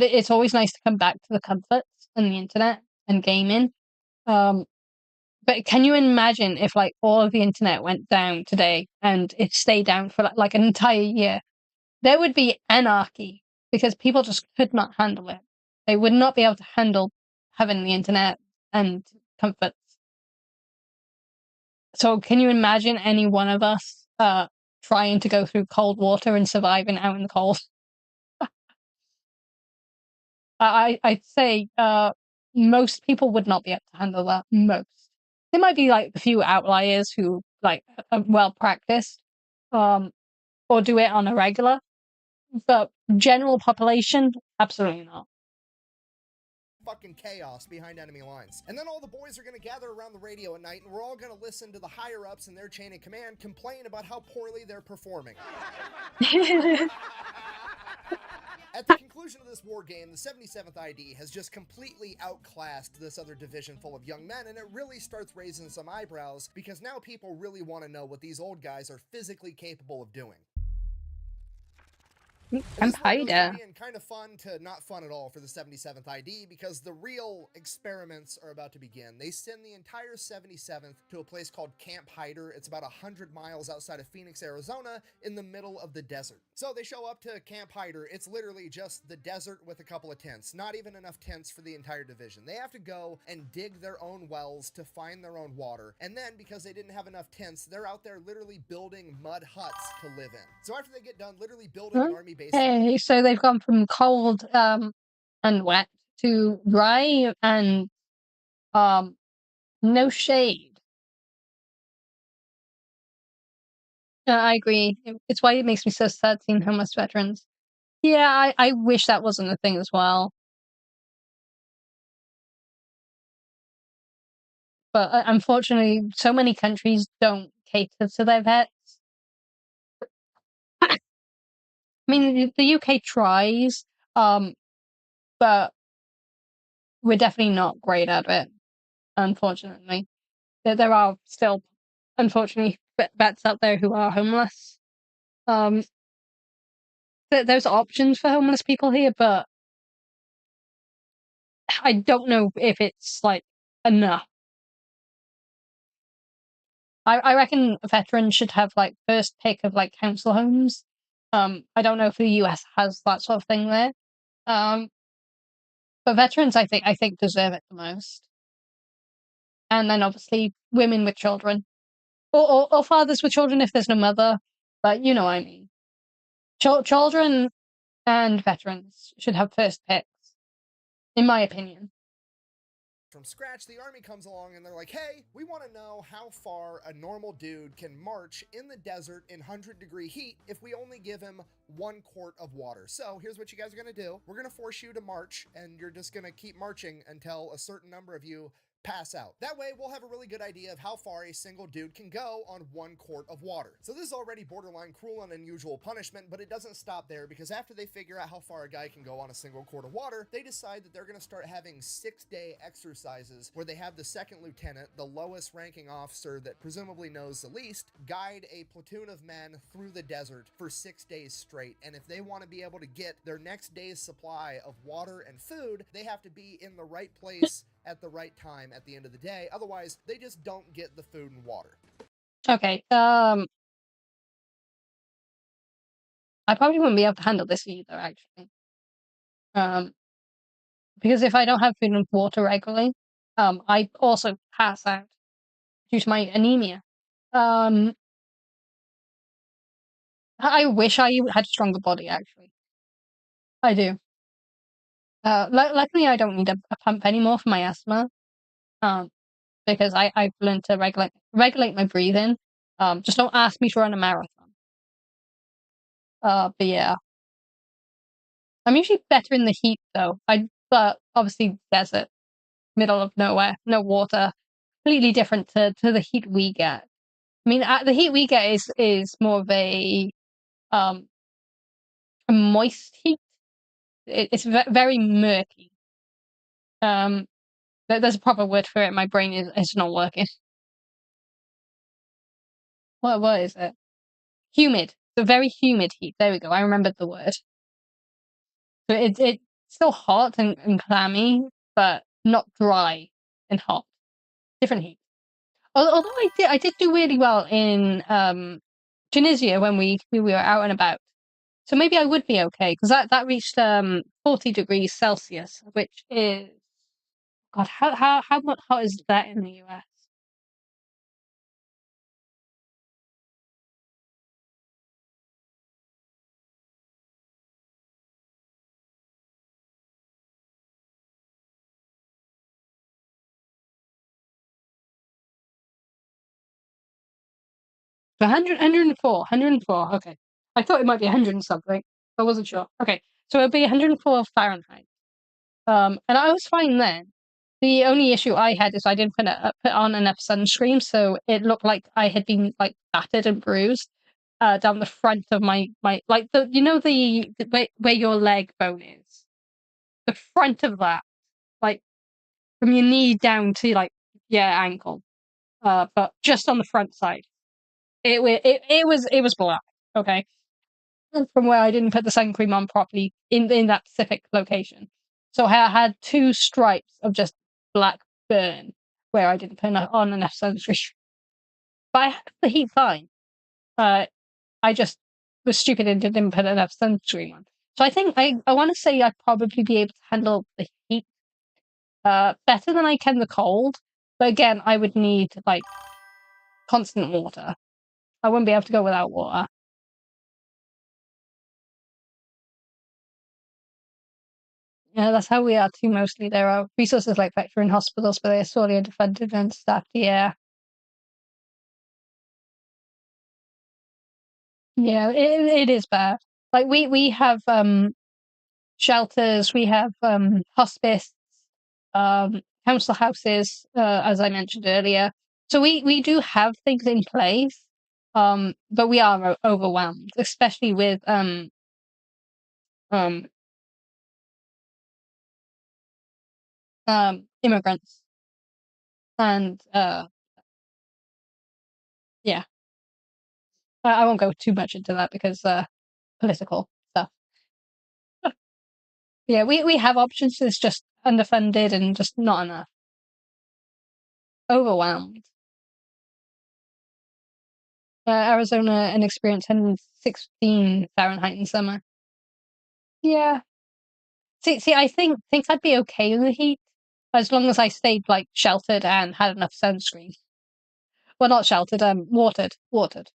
it's always nice to come back to the comforts and the internet and gaming. But can you imagine if like all of the internet went down today and it stayed down for like an entire year? There would be anarchy because people just could not handle it. They would not be able to handle having the internet and comforts. So can you imagine any one of us trying to go through cold water and surviving out in the cold? I'd say most people would not be able to handle that. Most. There might be like a few outliers who like are well practiced, or do it on a regular, but general population, absolutely not. Fucking chaos behind enemy lines. And then all the boys are gonna gather around the radio at night and we're all gonna listen to the higher ups in their chain of command complain about how poorly they're performing. At the conclusion of this war game, the 77th ID has just completely outclassed this other division full of young men, and it really starts raising some eyebrows because now people really want to know what these old guys are physically capable of doing. I'm Haida. Being kind of fun to not fun at all for the 77th ID because the real experiments are about to begin. They send the entire 77th to a place called Camp Hyder. It's about 100 miles outside of Phoenix, Arizona, in the middle of the desert. So they show up to Camp Hyder. It's literally just the desert with a couple of tents. Not even enough tents for the entire division. They have to go and dig their own wells to find their own water. And then, because they didn't have enough tents, they're out there literally building mud huts to live in. So after they get done literally building an army base... Hey, so they've gone from cold and wet to dry and no shade. I agree. It's why it makes me so sad seeing homeless veterans. Yeah, I wish that wasn't a thing as well. But unfortunately, so many countries don't cater to their vets. I mean, the UK tries, but we're definitely not great at it, unfortunately. There are still, unfortunately, vets out there who are homeless. Um, there's options for homeless people here, but I don't know if it's, like, enough. I reckon veterans should have, like, first pick of, like, council homes. I don't know if the US has that sort of thing there. Um, but veterans, I think deserve it the most. And then obviously women with children, or fathers with children if there's no mother. But you know what I mean. Children and veterans should have first picks, in my opinion. From scratch, the army comes along and they're like, hey, we want to know how far a normal dude can march in the desert in 100-degree heat if we only give him 1 quart of water. So here's what you guys are going to do. We're going to force you to march, and you're just going to keep marching until a certain number of you pass out. That way, we'll have a really good idea of how far a single dude can go on 1 quart of water. So this is already borderline cruel and unusual punishment, but it doesn't stop there, because after they figure out how far a guy can go on a single quart of water, they decide that they're going to start having 6-day exercises where they have the second lieutenant, the lowest ranking officer that presumably knows the least, guide a platoon of men through the desert for 6 days straight. And if they want to be able to get their next day's supply of water and food, they have to be in the right place at the right time at the end of the day. Otherwise, they just don't get the food and water. Okay, I probably wouldn't be able to handle this either, actually. Because if I don't have food and water regularly, I also pass out due to my anemia. I wish I had a stronger body, actually. I do. Luckily, I don't need a pump anymore for my asthma. Because I've learned to regulate my breathing. Just don't ask me to run a marathon. But yeah, I'm usually better in the heat though. But obviously desert, middle of nowhere, no water, completely different to the heat we get. I mean, the heat we get is more of um a moist heat. It's very murky. Um, there's a proper word for it. My brain is not working. What is it? Humid. The very humid heat. There we go. I remembered the word. So it's still hot and clammy, but not dry and hot. Different heat. Although I did do really well in Tunisia when we were out and about. So maybe I would be okay, because that reached 40 degrees Celsius, which is, God, how much hot is that in the US? So 104. Okay. I thought it might be 100 and something. I wasn't sure. Okay. So it'll be 104 Fahrenheit. And I was fine then. The only issue I had is I didn't put on enough sunscreen, so it looked like I had been, like, battered and bruised down the front of my like, the where your leg bone is, the front of that, like from your knee down to, like, your ankle, but just on the front side. It was black. Okay, from where I didn't put the sun cream on properly in that specific location. So I had 2 stripes of just black burn where I didn't put on enough sunscreen. But I had the heat fine. I just was stupid and didn't put enough sunscreen on. So I think I want to say I'd probably be able to handle the heat better than I can the cold. But again, I would need, like, constant water. I wouldn't be able to go without water. Yeah, that's how we are too, mostly. There are resources like veteran hospitals, but they're sorely underfunded and staffed. Yeah. Yeah, it is bad. Like we have shelters, we have hospice, council houses, as I mentioned earlier. So we do have things in place, but we are overwhelmed, especially with um immigrants and yeah. I won't go too much into that because political stuff. Yeah, we have options. It's just underfunded and just not enough. Overwhelmed. Arizona an experience 116 Fahrenheit in summer. Yeah. See, I think I'd be okay in the heat as long as I stayed like sheltered and had enough sunscreen. Well, not sheltered, watered, watered.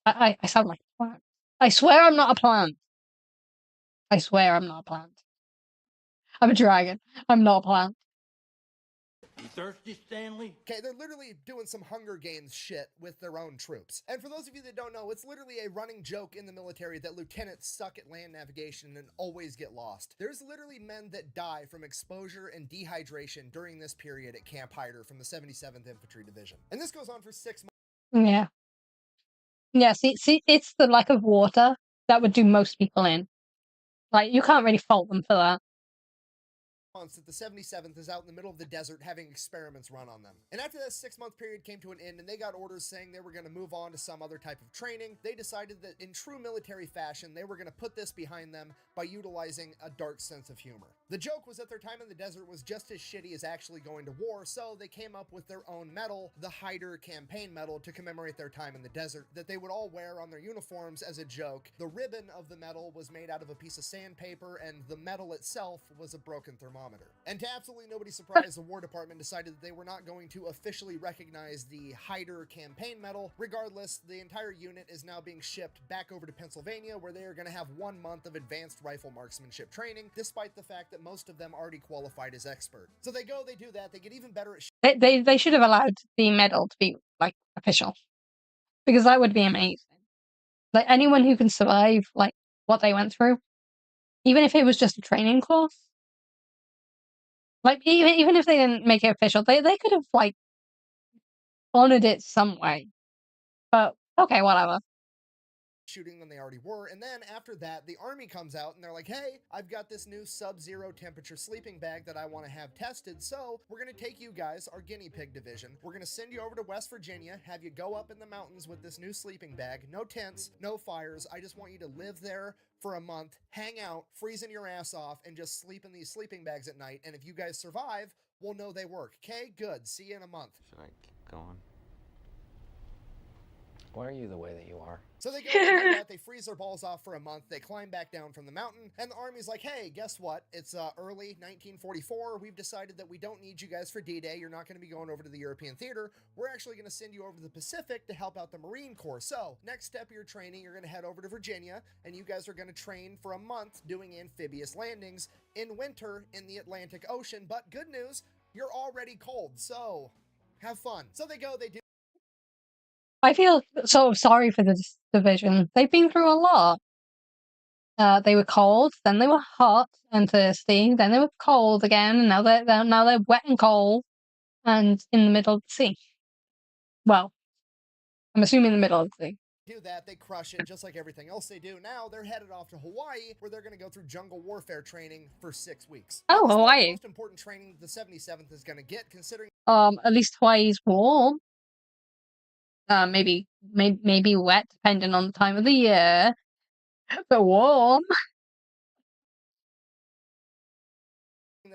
I sound like a plant. I swear I'm not a plant. I swear I'm not a plant. I'm a dragon. I'm not a plant. You thirsty, Stanley? Okay, they're literally doing some Hunger Games shit with their own troops. And for those of you that don't know, it's literally a running joke in the military that lieutenants suck at land navigation and always get lost. There's literally men that die from exposure and dehydration during this period at Camp Hyder from the 77th Infantry Division. And this goes on for 6 months. Yeah. Yeah, see, it's the lack of water that would do most people in. Like, you can't really fault them for that. That the 77th is out in the middle of the desert having experiments run on them. And after that 6-month period came to an end and they got orders saying they were going to move on to some other type of training, they decided that in true military fashion, they were going to put this behind them by utilizing a dark sense of humor. The joke was that their time in the desert was just as shitty as actually going to war, so they came up with their own medal, the Hyder Campaign Medal, to commemorate their time in the desert, that they would all wear on their uniforms as a joke. The ribbon of the medal was made out of a piece of sandpaper, and the medal itself was a broken thermometer. And to absolutely nobody's surprise, the War Department decided that they were not going to officially recognize the Hyder Campaign Medal. Regardless, the entire unit is now being shipped back over to Pennsylvania, where they are going to have 1 month of advanced rifle marksmanship training, despite the fact that most of them already qualified as expert. So they go, they do that, they get even better at They should have allowed the medal to be, like, official. Because that would be amazing. Like, anyone who can survive, like, what they went through, even if it was just a training course, like, even if they didn't make it official, they could have, like, honored it some way. But, okay, whatever. shooting than they already were. And then after that, the Army comes out and they're like, hey, I've got this new sub-zero temperature sleeping bag that I want to have tested, so we're going to take you guys, our guinea pig division, we're going to send you over to West Virginia, have you go up in the mountains with this new sleeping bag, no tents, no fires, I just want you to live there for a month, hang out, freezing your ass off, and just sleep in these sleeping bags at night, and if you guys survive, we'll know they work. Okay, good, see you in a month. Should I keep going? Why are you the way that you are? So they go and do that, they freeze their balls off for a month, they climb back down from the mountain, and the Army's like, hey, guess what? It's early 1944, we've decided that we don't need you guys for D-Day, you're not going to be going over to the European theater, we're actually going to send you over to the Pacific to help out the Marine Corps. So, next step of your training, you're going to head over to Virginia, and you guys are going to train for a month doing amphibious landings in winter in the Atlantic Ocean, but good news, you're already cold, so have fun. So they go, they do. I feel sort of sorry for this division. They've been through a lot. They were cold, then they were hot and thirsty, then they were cold again, and now they're wet and cold, and in the middle of the sea. Well, I'm assuming the middle of the sea. Do that, they crush it just like everything else they do. Now they're headed off to Hawaii, where they're going to go through jungle warfare training for 6 weeks. Oh, Now, this is Hawaii. the most important training the 77th is going to get, considering At least Hawaii's warm. Maybe wet, depending on the time of the year, but warm.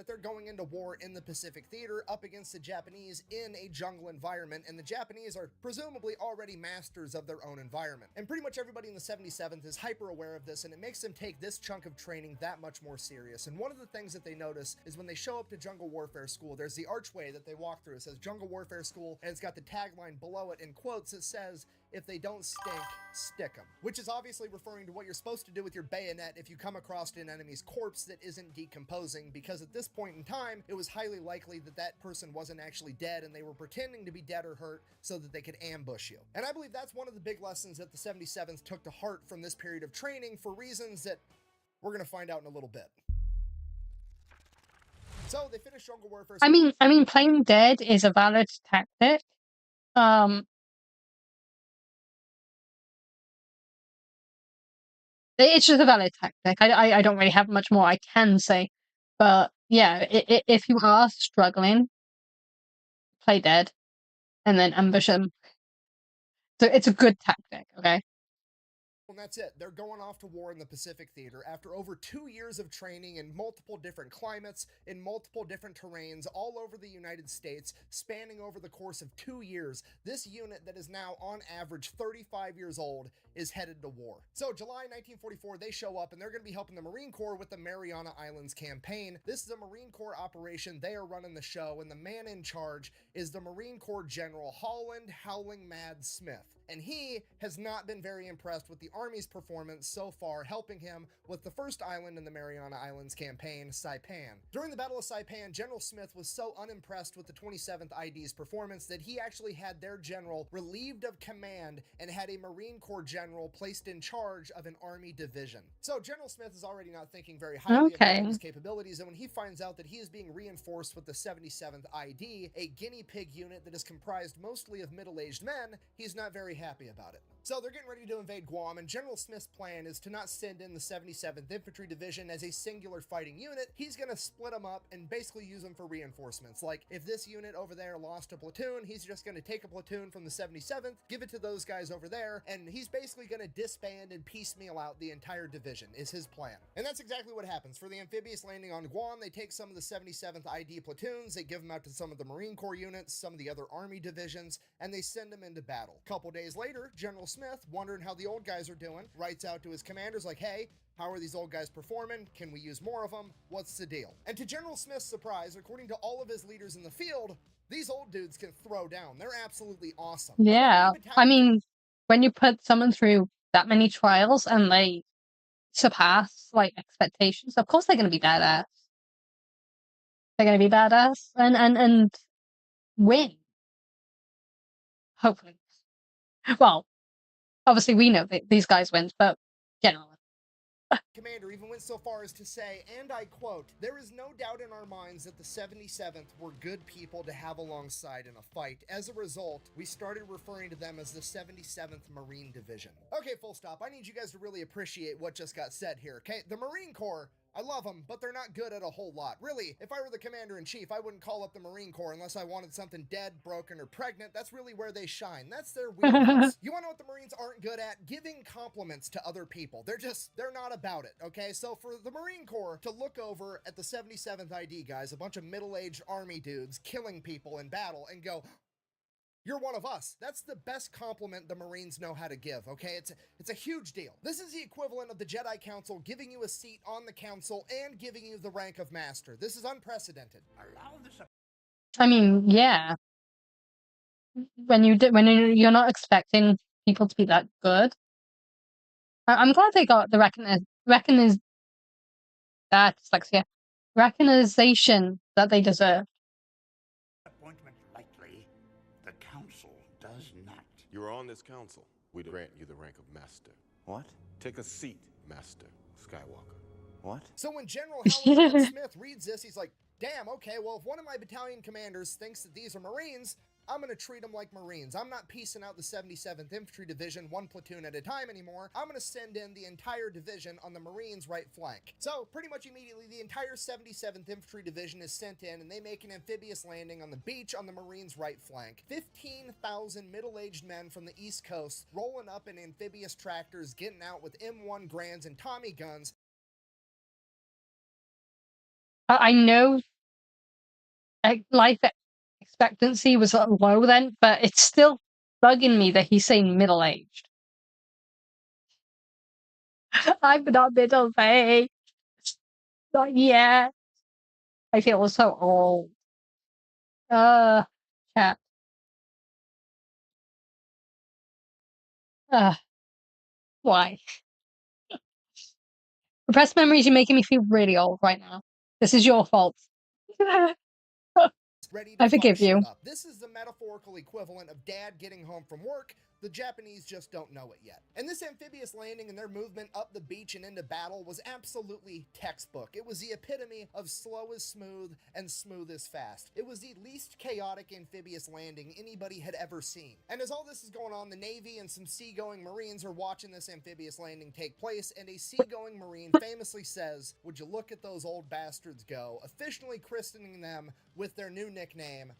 that they're going into war in the Pacific Theater up against the Japanese in a jungle environment, and the Japanese are presumably already masters of their own environment. And pretty much everybody in the 77th is hyper aware of this, and it makes them take this chunk of training that much more serious. And one of the things that they notice is when they show up to Jungle Warfare School, there's the archway that they walk through. It says Jungle Warfare School, and it's got the tagline below it in quotes. It says, if they don't stink, stick them. Which is obviously referring to what you're supposed to do with your bayonet if you come across an enemy's corpse that isn't decomposing, because at this point in time, it was highly likely that that person wasn't actually dead and they were pretending to be dead or hurt so that they could ambush you. And I believe that's one of the big lessons that the 77th took to heart from this period of training for reasons that we're going to find out in a little bit. So they finished Jungle Warfare. I mean, playing dead is a valid tactic. It's just a valid tactic. I don't really have much more I can say, but yeah, if you are struggling, play dead, and then ambush them. So it's a good tactic, okay? And that's it. They're going off to war in the Pacific Theater after over 2 years of training in multiple different climates, in multiple different terrains, all over the United States, spanning over the course of 2 years. This unit that is now on average 35 years old is headed to war. So July 1944, they show up and they're going to be helping the Marine Corps with the Mariana Islands campaign. This is a Marine Corps operation. They are running the show, and the man in charge is the Marine Corps General Holland Howling Mad Smith. And he has not been very impressed with the Army's performance so far, helping him with the first island in the Mariana Islands campaign, Saipan. During the Battle of Saipan, General Smith was so unimpressed with the 27th ID's performance that he actually had their general relieved of command and had a Marine Corps general placed in charge of an Army division. So General Smith is already not thinking very highly of his capabilities, and when he finds out that he is being reinforced with the 77th ID, a guinea pig unit that is comprised mostly of middle-aged men, he's not very happy about it. So they're getting ready to invade Guam, and General Smith's plan is to not send in the 77th Infantry Division as a singular fighting unit. He's going to split them up and basically use them for reinforcements. Like, if this unit over there lost a platoon, he's just going to take a platoon from the 77th, give it to those guys over there, and he's basically going to disband and piecemeal out the entire division, is his plan. And that's exactly what happens. For the amphibious landing on Guam, they take some of the 77th ID platoons, they give them out to some of the Marine Corps units, some of the other Army divisions, and they send them into battle. A couple days later, General Smith, wondering how the old guys are doing, writes out to his commanders like, hey, how are these old guys performing? Can we use more of them? What's the deal? And to General Smith's surprise, according to all of his leaders in the field, these old dudes can throw down. They're absolutely awesome. Yeah, I mean, when you put someone through that many trials and they surpass, like, expectations, of course they're going to be badass. They're going to be badass and win. Hopefully. Well, obviously we know that these guys win, but generally. Commander even went so far as to say, and I quote, "There is no doubt in our minds that the 77th were good people to have alongside in a fight. As a result, we started referring to them as the 77th Marine Division." Okay, full stop. I need you guys to really appreciate what just got said here, okay? The Marine Corps, I love them, but they're not good at a whole lot. Really, if I were the commander-in-chief, I wouldn't call up the Marine Corps unless I wanted something dead, broken, or pregnant. That's really where they shine. That's their wheelhouse. You want to know what the Marines aren't good at? Giving compliments to other people. They're not about it, okay? So for the Marine Corps to look over at the 77th ID guys, a bunch of middle-aged Army dudes killing people in battle, and go, "You're one of us." That's the best compliment the Marines know how to give, okay? It's a huge deal. This is the equivalent of the Jedi Council giving you a seat on the council and giving you the rank of master. This is unprecedented. I mean, yeah. When you're not expecting people to be that good. I'm glad they got the recognition that they deserve. Appointment lightly. The council does not. You are on this council. We grant you the rank of master. What? Take a seat, Master Skywalker. What? So when General Howland Smith reads this, he's like, damn, okay, well, if one of my battalion commanders thinks that these are Marines, I'm going to treat them like Marines. I'm not piecing out the 77th Infantry Division one platoon at a time anymore. I'm going to send in the entire division on the Marines' right flank. So pretty much immediately, the entire 77th Infantry Division is sent in, and they make an amphibious landing on the beach on the Marines' right flank. 15,000 middle-aged men from the East Coast rolling up in amphibious tractors, getting out with M1 Grands and Tommy guns. I know life expectancy was low then, but it's still bugging me that he's saying middle-aged. I'm not middle-aged. Not yet. I feel so old. Chat. Why? Repressed memories, you're making me feel really old right now. This is your fault. ready to I forgive fuck shit you. up. This is the metaphorical equivalent of dad getting home from work. The Japanese just don't know it yet. And this amphibious landing and their movement up the beach and into battle was absolutely textbook. It was the epitome of slow is smooth and smooth is fast. It was the least chaotic amphibious landing anybody had ever seen. And as all this is going on, the Navy and some seagoing Marines are watching this amphibious landing take place, and a seagoing Marine famously says, "Would you look at those old bastards go," officially christening them with their new nickname,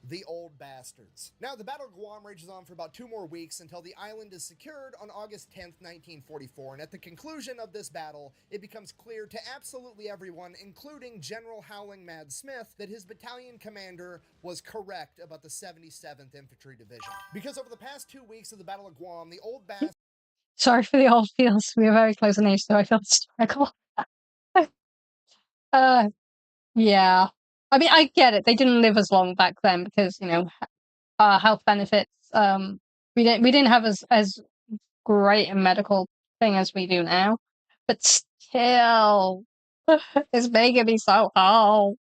the Old Bastards. Now, the Battle of Guam rages on for about 2 more weeks until the island is secured on August 10th, 1944, and at the conclusion of this battle, it becomes clear to absolutely everyone, including General Howling Mad Smith, that his battalion commander was correct about the 77th Infantry Division. Because over the past 2 weeks of the Battle of Guam, the Old Bastards... Sorry for the old feels. We are very close in age, so I feel hysterical. Yeah. I mean, I get it. They didn't live as long back then because, you know, health benefits. We didn't have as great a medical thing as we do now, but still, it's making me so old.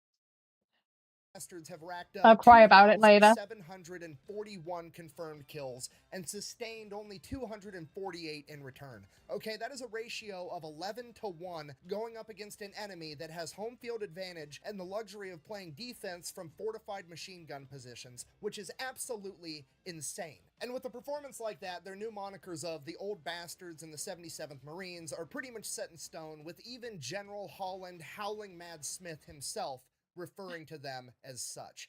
Bastards have racked I'll up cry about it later. 2,741 confirmed kills and sustained only 248 in return. Okay, that is a ratio of 11-to-1 going up against an enemy that has home field advantage and the luxury of playing defense from fortified machine gun positions, which is absolutely insane. And with a performance like that, their new monikers of the Old Bastards and the 77th Marines are pretty much set in stone, with even General Holland Howling Mad Smith himself referring to them as such.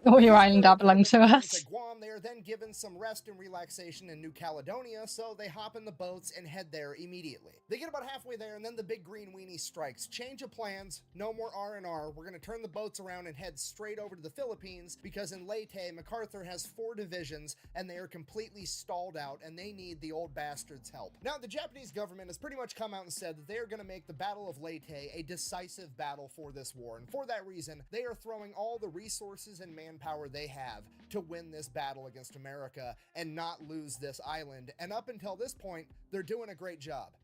All your island are belong to us. At Guam, they are then given some rest and relaxation in New Caledonia, so they hop in the boats and head there immediately. They get about halfway there, and then the big green weenie strikes. Change of plans, no more R&R. We're going to turn the boats around and head straight over to the Philippines, because in Leyte, MacArthur has 4 divisions, and they are completely stalled out, and they need the Old Bastards' help. Now, the Japanese government has pretty much come out and said that they are going to make the Battle of Leyte a decisive battle for this war, and for that reason, they are throwing all the resources and manpower they have to win this battle against America and not lose this island. And up until this point, they're doing a great job.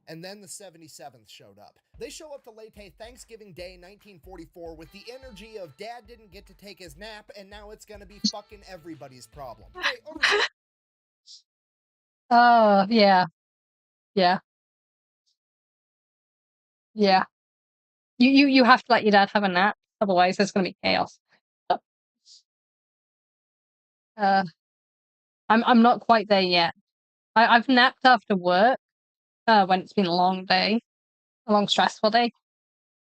And then the 77th showed up. They show up to Leyte Thanksgiving Day 1944 with the energy of dad didn't get to take his nap and now it's gonna be fucking everybody's problem. Hey, over here. Oh, yeah. Yeah. Yeah. You have to let your dad have a nap, otherwise there's gonna be chaos. I'm not quite there yet. I've napped after work, when it's been a long day, a long stressful day.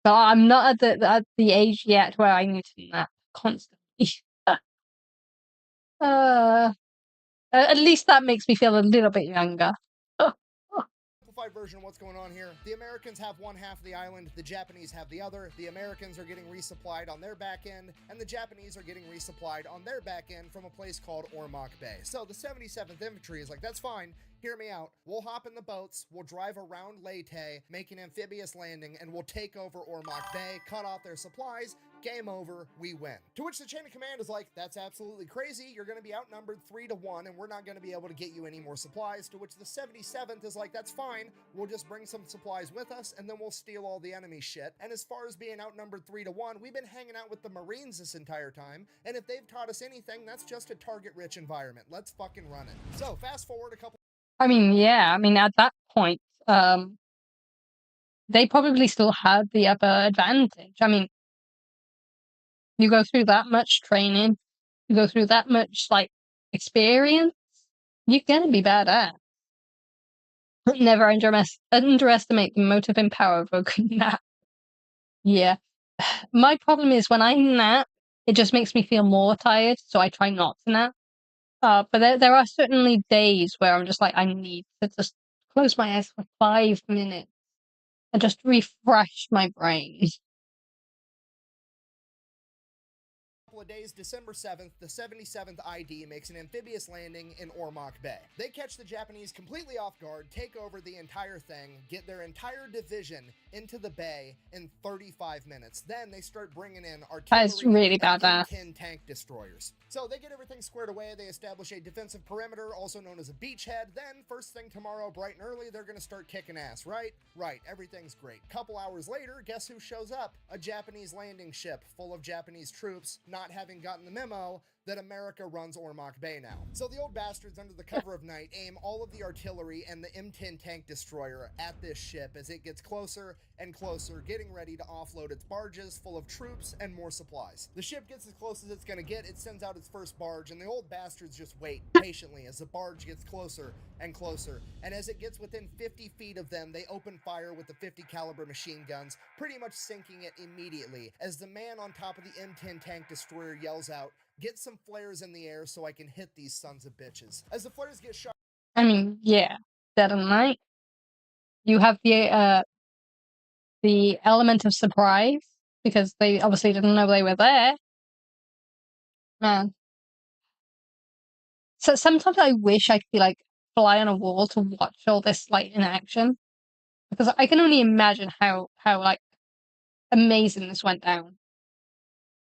But I'm not at the age yet where I need to nap constantly. At least that makes me feel a little bit younger. Simplified version of what's going on here. The Americans have one half of the island, the Japanese have the other. The Americans are getting resupplied on their back end, and the Japanese are getting resupplied on their back end from a place called Ormoc Bay. So the 77th Infantry is like, that's fine, hear me out. We'll hop in the boats, we'll drive around Leyte, make an amphibious landing, and we'll take over Ormoc Bay, cut off their supplies, game over, we win. To which the chain of command is like, that's absolutely crazy, you're gonna be outnumbered 3-to-1, and we're not gonna be able to get you any more supplies. To which the 77th is like, that's fine, we'll just bring some supplies with us, and then we'll steal all the enemy shit. And as far as being outnumbered 3-to-1, we've been hanging out with the Marines this entire time, and if they've taught us anything, that's just a target-rich environment. Let's fucking run it. So, fast forward a couple... I mean, yeah, I mean, at that point, they probably still had the upper advantage. I mean, you go through that much training, you go through that much, like, experience, you're gonna be badass. Never underestimate the motive and power of a good nap. Yeah. My problem is when I nap, it just makes me feel more tired, so I try not to nap. But there are certainly days where I'm just like, I need to just close my eyes for 5 minutes and just refresh my brain. couple of days, December 7th, the 77th ID makes an amphibious landing in Ormoc Bay. They catch the Japanese completely off guard, take over the entire thing, get their entire division into the bay in 35 minutes. Then they start bringing in That is artillery really and badass. M10 tank destroyers. So they get everything squared away, they establish a defensive perimeter, also known as a beachhead. Then, first thing tomorrow, bright and early, they're gonna start kicking ass, right? Right, everything's great. Couple hours later, guess who shows up? A Japanese landing ship full of Japanese troops, not having gotten the memo that America runs Ormoc Bay now. So the old bastards, under the cover of night, aim all of the artillery and the M10 tank destroyer at this ship as it gets closer and closer, getting ready to offload its barges full of troops and more supplies. The ship gets as close as it's gonna get, it sends out its first barge, and the old bastards just wait patiently as the barge gets closer and closer. And as it gets within 50 feet of them, they open fire with the 50 caliber machine guns, pretty much sinking it immediately, as the man on top of the M10 tank destroyer yells out, "Get some flares in the air so I can hit these sons of bitches." As the flares get shot, I mean, yeah, dead on night. You have the element of surprise because they obviously didn't know they were there. Man. So sometimes I wish I could be like fly on a wall to watch all this like in action. Because I can only imagine how like amazing this went down.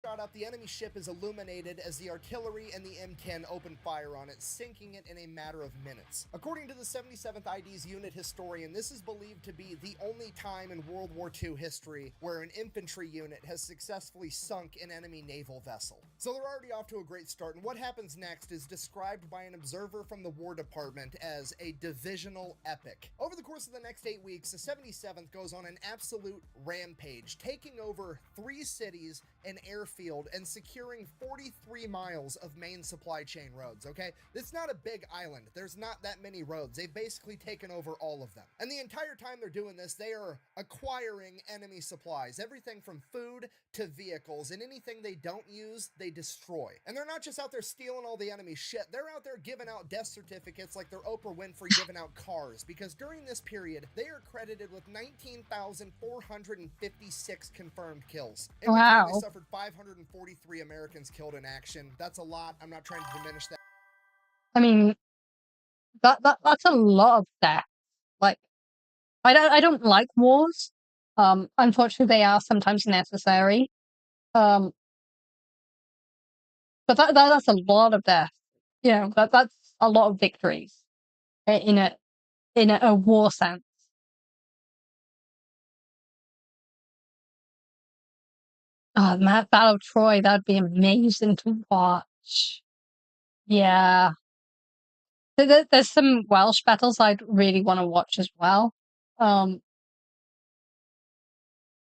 shot up, the enemy ship is illuminated as the artillery and the M10 open fire on it, sinking it in a matter of minutes. According to the 77th ID's unit historian, this is believed to be the only time in World War II history where an infantry unit has successfully sunk an enemy naval vessel. So they're already off to a great start, and what happens next is described by an observer from the War Department as a divisional epic. Over the course of the next 8 weeks, the 77th goes on an absolute rampage, taking over 3 cities, an airfield, and securing 43 miles of main supply chain roads, okay? It's not a big island. There's not that many roads. They've basically taken over all of them. And the entire time they're doing this, they are acquiring enemy supplies, everything from food to vehicles, and anything they don't use, they destroy. And they're not just out there stealing all the enemy shit. They're out there giving out death certificates like they're Oprah Winfrey giving out cars, because during this period, they are credited with 19,456 confirmed kills. In return, they suffered 543 Americans killed in action. That's a lot. I'm not trying to diminish that. I mean, that's a lot of death. Like, I don't like wars. Unfortunately, they are sometimes necessary. But that's a lot of death. You know, that's a lot of victories in a war sense. Oh, man, Battle of Troy, that'd be amazing to watch. Yeah. There's some Welsh battles I'd really want to watch as well.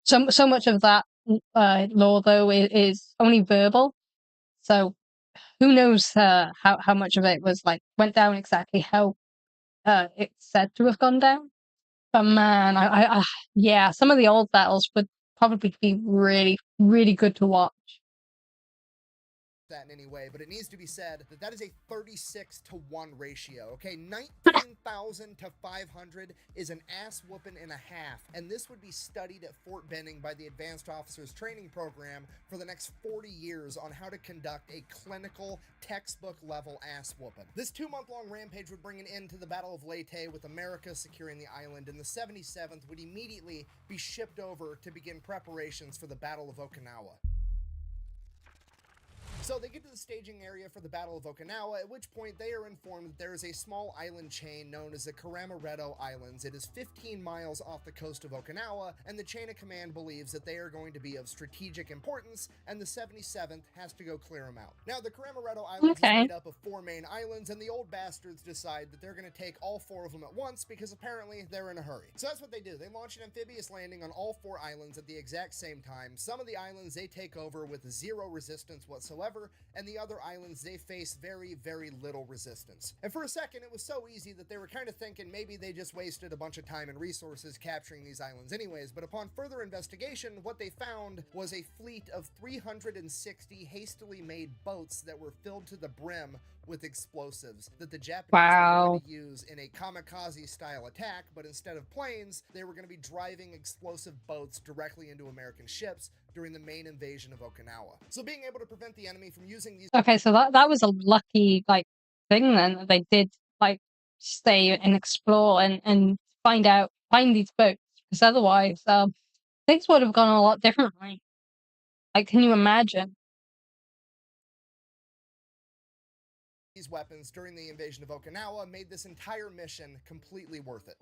So much of that lore though is only verbal, so who knows how much of it was like went down exactly how it's said to have gone down. But man, I yeah, some of the old battles would probably be really, really good to watch. That in any way, but it needs to be said that that is a 36-to-1 ratio, okay? 19,000 to 500 is an ass whooping and a half, and this would be studied at Fort Benning by the Advanced Officers Training Program for the next 40 years on how to conduct a clinical, textbook-level ass whooping. This 2-month-long rampage would bring an end to the Battle of Leyte, with America securing the island, and the 77th would immediately be shipped over to begin preparations for the Battle of Okinawa. So they get to the staging area for the Battle of Okinawa, at which point they are informed that there is a small island chain known as the Karamaretto Islands. It is 15 miles off the coast of Okinawa, and the chain of command believes that they are going to be of strategic importance, and the 77th has to go clear them out. Now, the Karamaretto Islands is made up of 4 main islands, and the old bastards decide that they're going to take all 4 of them at once, because apparently they're in a hurry. So that's what they do. They launch an amphibious landing on all 4 islands at the exact same time. Some of the islands they take over with 0 resistance whatsoever, and the other islands they face very, very little resistance. And for a second, it was so easy that they were kind of thinking maybe they just wasted a bunch of time and resources capturing these islands anyways, but upon further investigation, what they found was a fleet of 360 hastily made boats that were filled to the brim with explosives that the Japanese were going to use in a kamikaze-style attack, but instead of planes, they were going to be driving explosive boats directly into American ships, during the main invasion of Okinawa. So being able to prevent the enemy from using these... Okay, so that was a lucky, like, thing then, that they did, like, stay and explore and find these boats, because otherwise, things would have gone a lot differently. Like, can you imagine? These weapons during the invasion of Okinawa made this entire mission completely worth it.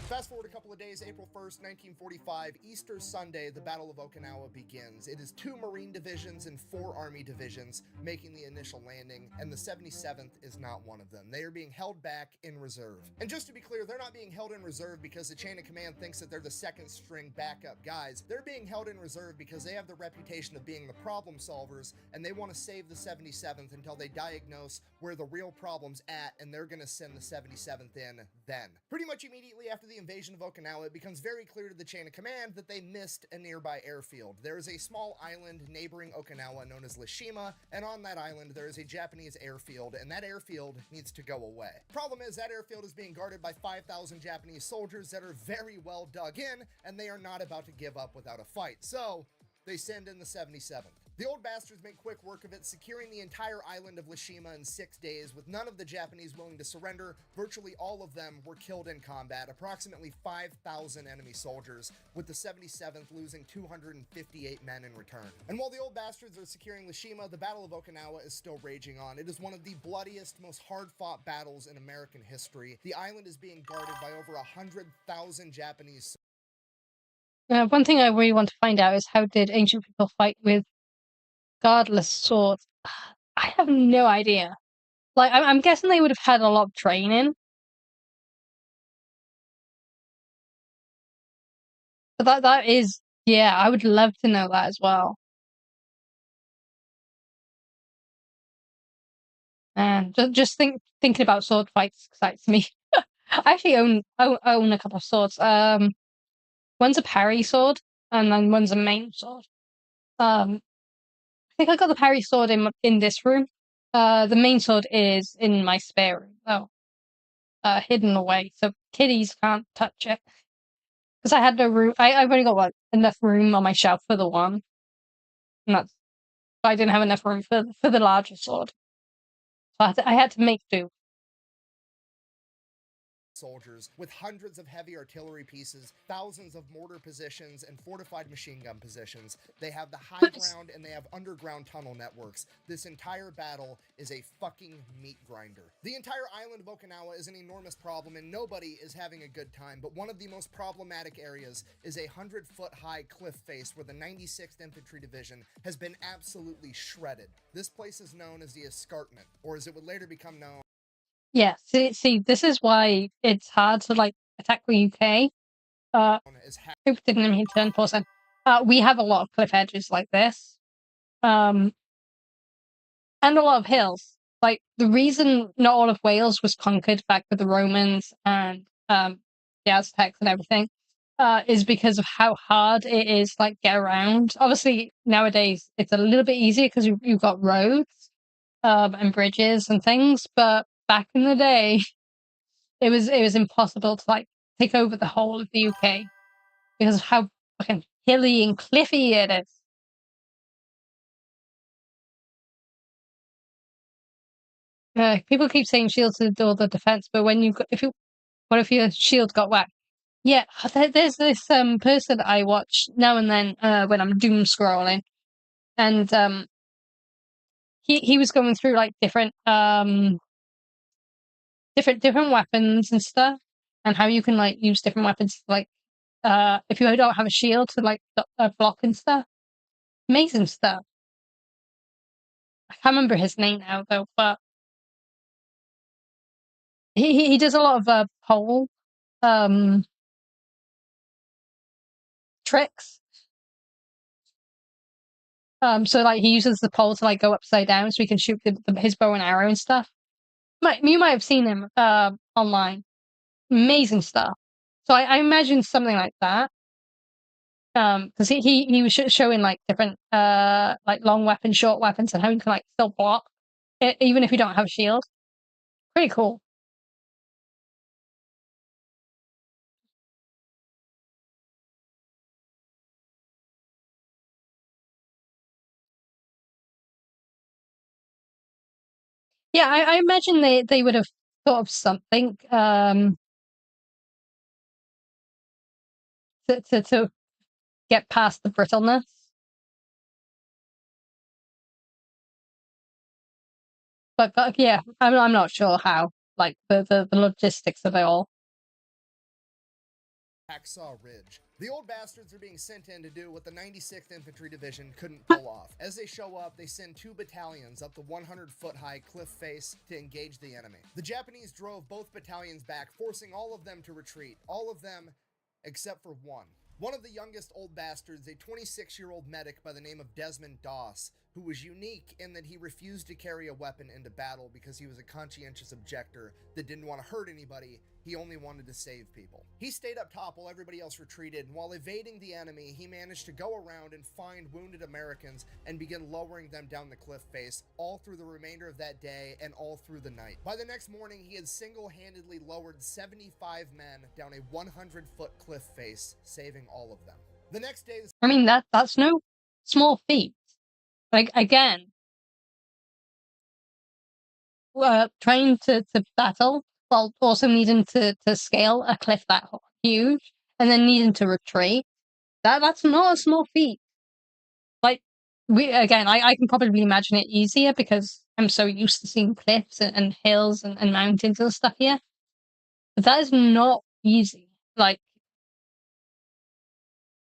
Fast forward a couple of days, April 1st, 1945, Easter Sunday, the Battle of Okinawa begins. It is 2 Marine divisions and 4 Army divisions making the initial landing, and the 77th is not one of them. They are being held back in reserve. And just to be clear, they're not being held in reserve because the chain of command thinks that they're the second string backup guys. They're being held in reserve because they have the reputation of being the problem solvers, and they want to save the 77th until they diagnose where the real problem's at, and they're going to send the 77th in then. Pretty much immediately after the invasion of Okinawa, it becomes very clear to the chain of command that they missed a nearby airfield. There is a small island neighboring Okinawa known as Lishima, and on that island there is a Japanese airfield, and that airfield needs to go away. Problem is, that airfield is being guarded by 5,000 Japanese soldiers that are very well dug in, and they are not about to give up without a fight. So, they send in the 77th. The old bastards make quick work of it, securing the entire island of Lishima in 6 days, with none of the Japanese willing to surrender. Virtually all of them were killed in combat, approximately 5,000 enemy soldiers, with the 77th losing 258 men in return. And while the old bastards are securing Lishima, the Battle of Okinawa is still raging on. It is one of the bloodiest, most hard-fought battles in American history. The island is being guarded by over 100,000 Japanese. One thing I really want to find out is, how did ancient people fight with guardless swords? I have no idea. Like, I'm guessing they would have had a lot of training. But that is, yeah, I would love to know that as well. And just thinking about sword fights excites me. I actually own a couple of swords. One's a parry sword, and then one's a main sword. I think I got the parry sword in this room. The main sword is in my spare room, though. Hidden away, so kiddies can't touch it. Because I had no room. I've only got enough room on my shelf for the one. And I didn't have enough room for the larger sword. So I had to make do. Soldiers with hundreds of heavy artillery pieces, thousands of mortar positions, and fortified machine gun positions. They have the high ground and they have underground tunnel networks. This entire battle is a fucking meat grinder. The entire island of Okinawa is an enormous problem and nobody is having a good time, but one of the most problematic areas is a 100-foot high cliff face where the 96th Infantry Division has been absolutely shredded. This place is known as the Escarpment, or as it would later become known. Yeah, see, this is why it's hard to, like, attack the UK. Oops, didn't mean to pause then. We have a lot of cliff edges like this. And a lot of hills. Like, the reason not all of Wales was conquered back with the Romans and the Aztecs and everything is because of how hard it is, like, get around. Obviously, nowadays it's a little bit easier because you've got roads and bridges and things, but back in the day, it was impossible to, like, take over the whole of the UK because of how fucking hilly and cliffy it is. People keep saying shields to do the defense, but what if your shield got whacked? Yeah, there's this person I watch now and then when I'm doom scrolling, and he was going through, like, different weapons and stuff, and how you can, like, use different weapons, like, if you don't have a shield to, like, block and stuff. Amazing stuff. I can't remember his name now though, but he does a lot of pole tricks. So, like, he uses the pole to, like, go upside down so he can shoot his bow and arrow and stuff. You might have seen him online. Amazing stuff. So I imagine something like that. Because he was showing, like, different like, long weapons, short weapons, and how you can, like, still block even if you don't have a shield. Pretty cool. Yeah, I imagine they would have thought of something to get past the brittleness. But yeah, I'm not sure how. Like the logistics of it all. Hacksaw Ridge. The old bastards are being sent in to do what the 96th Infantry Division couldn't pull off. As they show up, they send 2 battalions up the 100-foot-high cliff face to engage the enemy. The Japanese drove both battalions back, forcing all of them to retreat. All of them except for one. One of the youngest old bastards, a 26-year-old medic by the name of Desmond Doss, who was unique in that he refused to carry a weapon into battle because he was a conscientious objector that didn't want to hurt anybody. He only wanted to save people. He stayed up top while everybody else retreated, and while evading the enemy, he managed to go around and find wounded Americans and begin lowering them down the cliff face all through the remainder of that day and all through the night. By the next morning, he had single-handedly lowered 75 men down a 100-foot cliff face, saving all of them. The next day... I mean, that's no small feat. Like, again, trying to battle while also needing to scale a cliff that huge and then needing to retreat. That's not a small feat. Like, I can probably imagine it easier because I'm so used to seeing cliffs and hills and mountains and stuff here. But that is not easy. Like,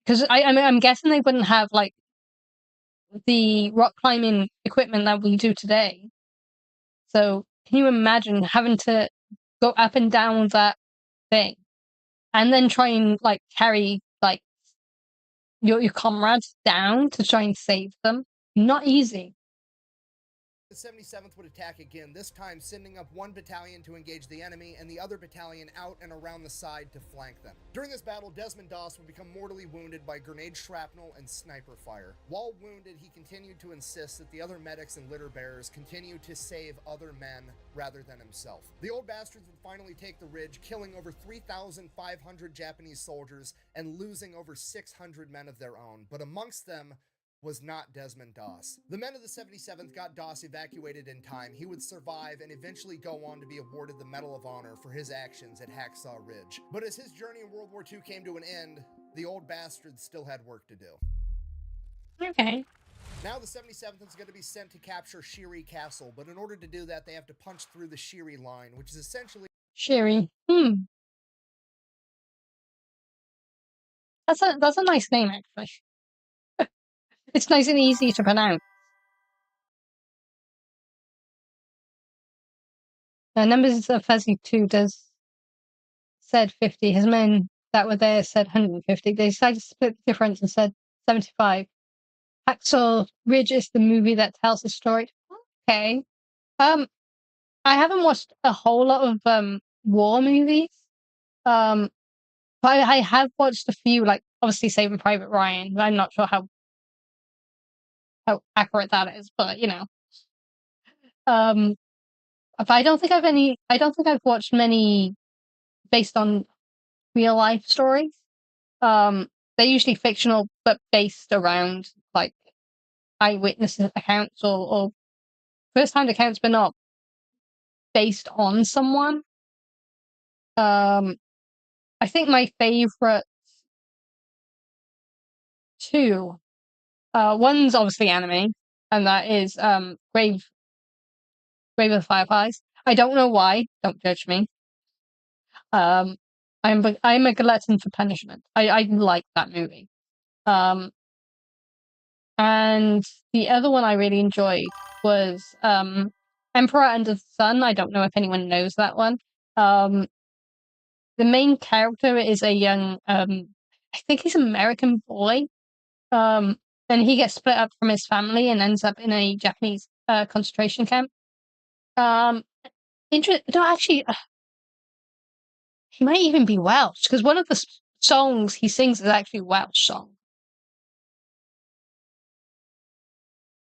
because I'm guessing they wouldn't have like the rock climbing equipment that we do today. So can you imagine having to go up and down that thing and then try and like carry like your comrades down to try and save them? Not easy. The 77th would attack again, this time sending up 1 battalion to engage the enemy and the other battalion out and around the side to flank them. During this battle, Desmond Doss would become mortally wounded by grenade shrapnel and sniper fire. While wounded, he continued to insist that the other medics and litter bearers continue to save other men rather than himself. The old bastards would finally take the ridge, killing over 3,500 Japanese soldiers and losing over 600 men of their own, but amongst them was not Desmond Doss. The men of the 77th got Doss evacuated in time. He would survive and eventually go on to be awarded the Medal of Honor for his actions at Hacksaw Ridge. But as his journey in World War II came to an end, the old bastard still had work to do. Okay. Now the 77th is going to be sent to capture Shiri Castle, but in order to do that, they have to punch through the Shiri line, which is essentially... Shiri. That's a nice name, actually. It's nice and easy to pronounce. Numbers of Fuzzy 2 said 50. His men that were there said 150. They decided to split the difference and said 75. Hacksaw Ridge is the movie that tells the story. Okay. I haven't watched a whole lot of war movies. But I have watched a few, like obviously Saving Private Ryan. I'm not sure how accurate that is, but you know. But I don't think I've watched many based on real life stories. They're usually fictional, but based around like eyewitness accounts or first-hand accounts, but not based on someone. I think my favorite two, one's obviously anime, and that is Grave of the Fireflies. I don't know why. Don't judge me. I'm a glutton for punishment. I like that movie. And the other one I really enjoyed was Emperor Under the Sun. I don't know if anyone knows that one. The main character is a young, I think he's an American boy. And he gets split up from his family and ends up in a Japanese concentration camp. No, actually, he might even be Welsh because one of the songs he sings is actually a Welsh song.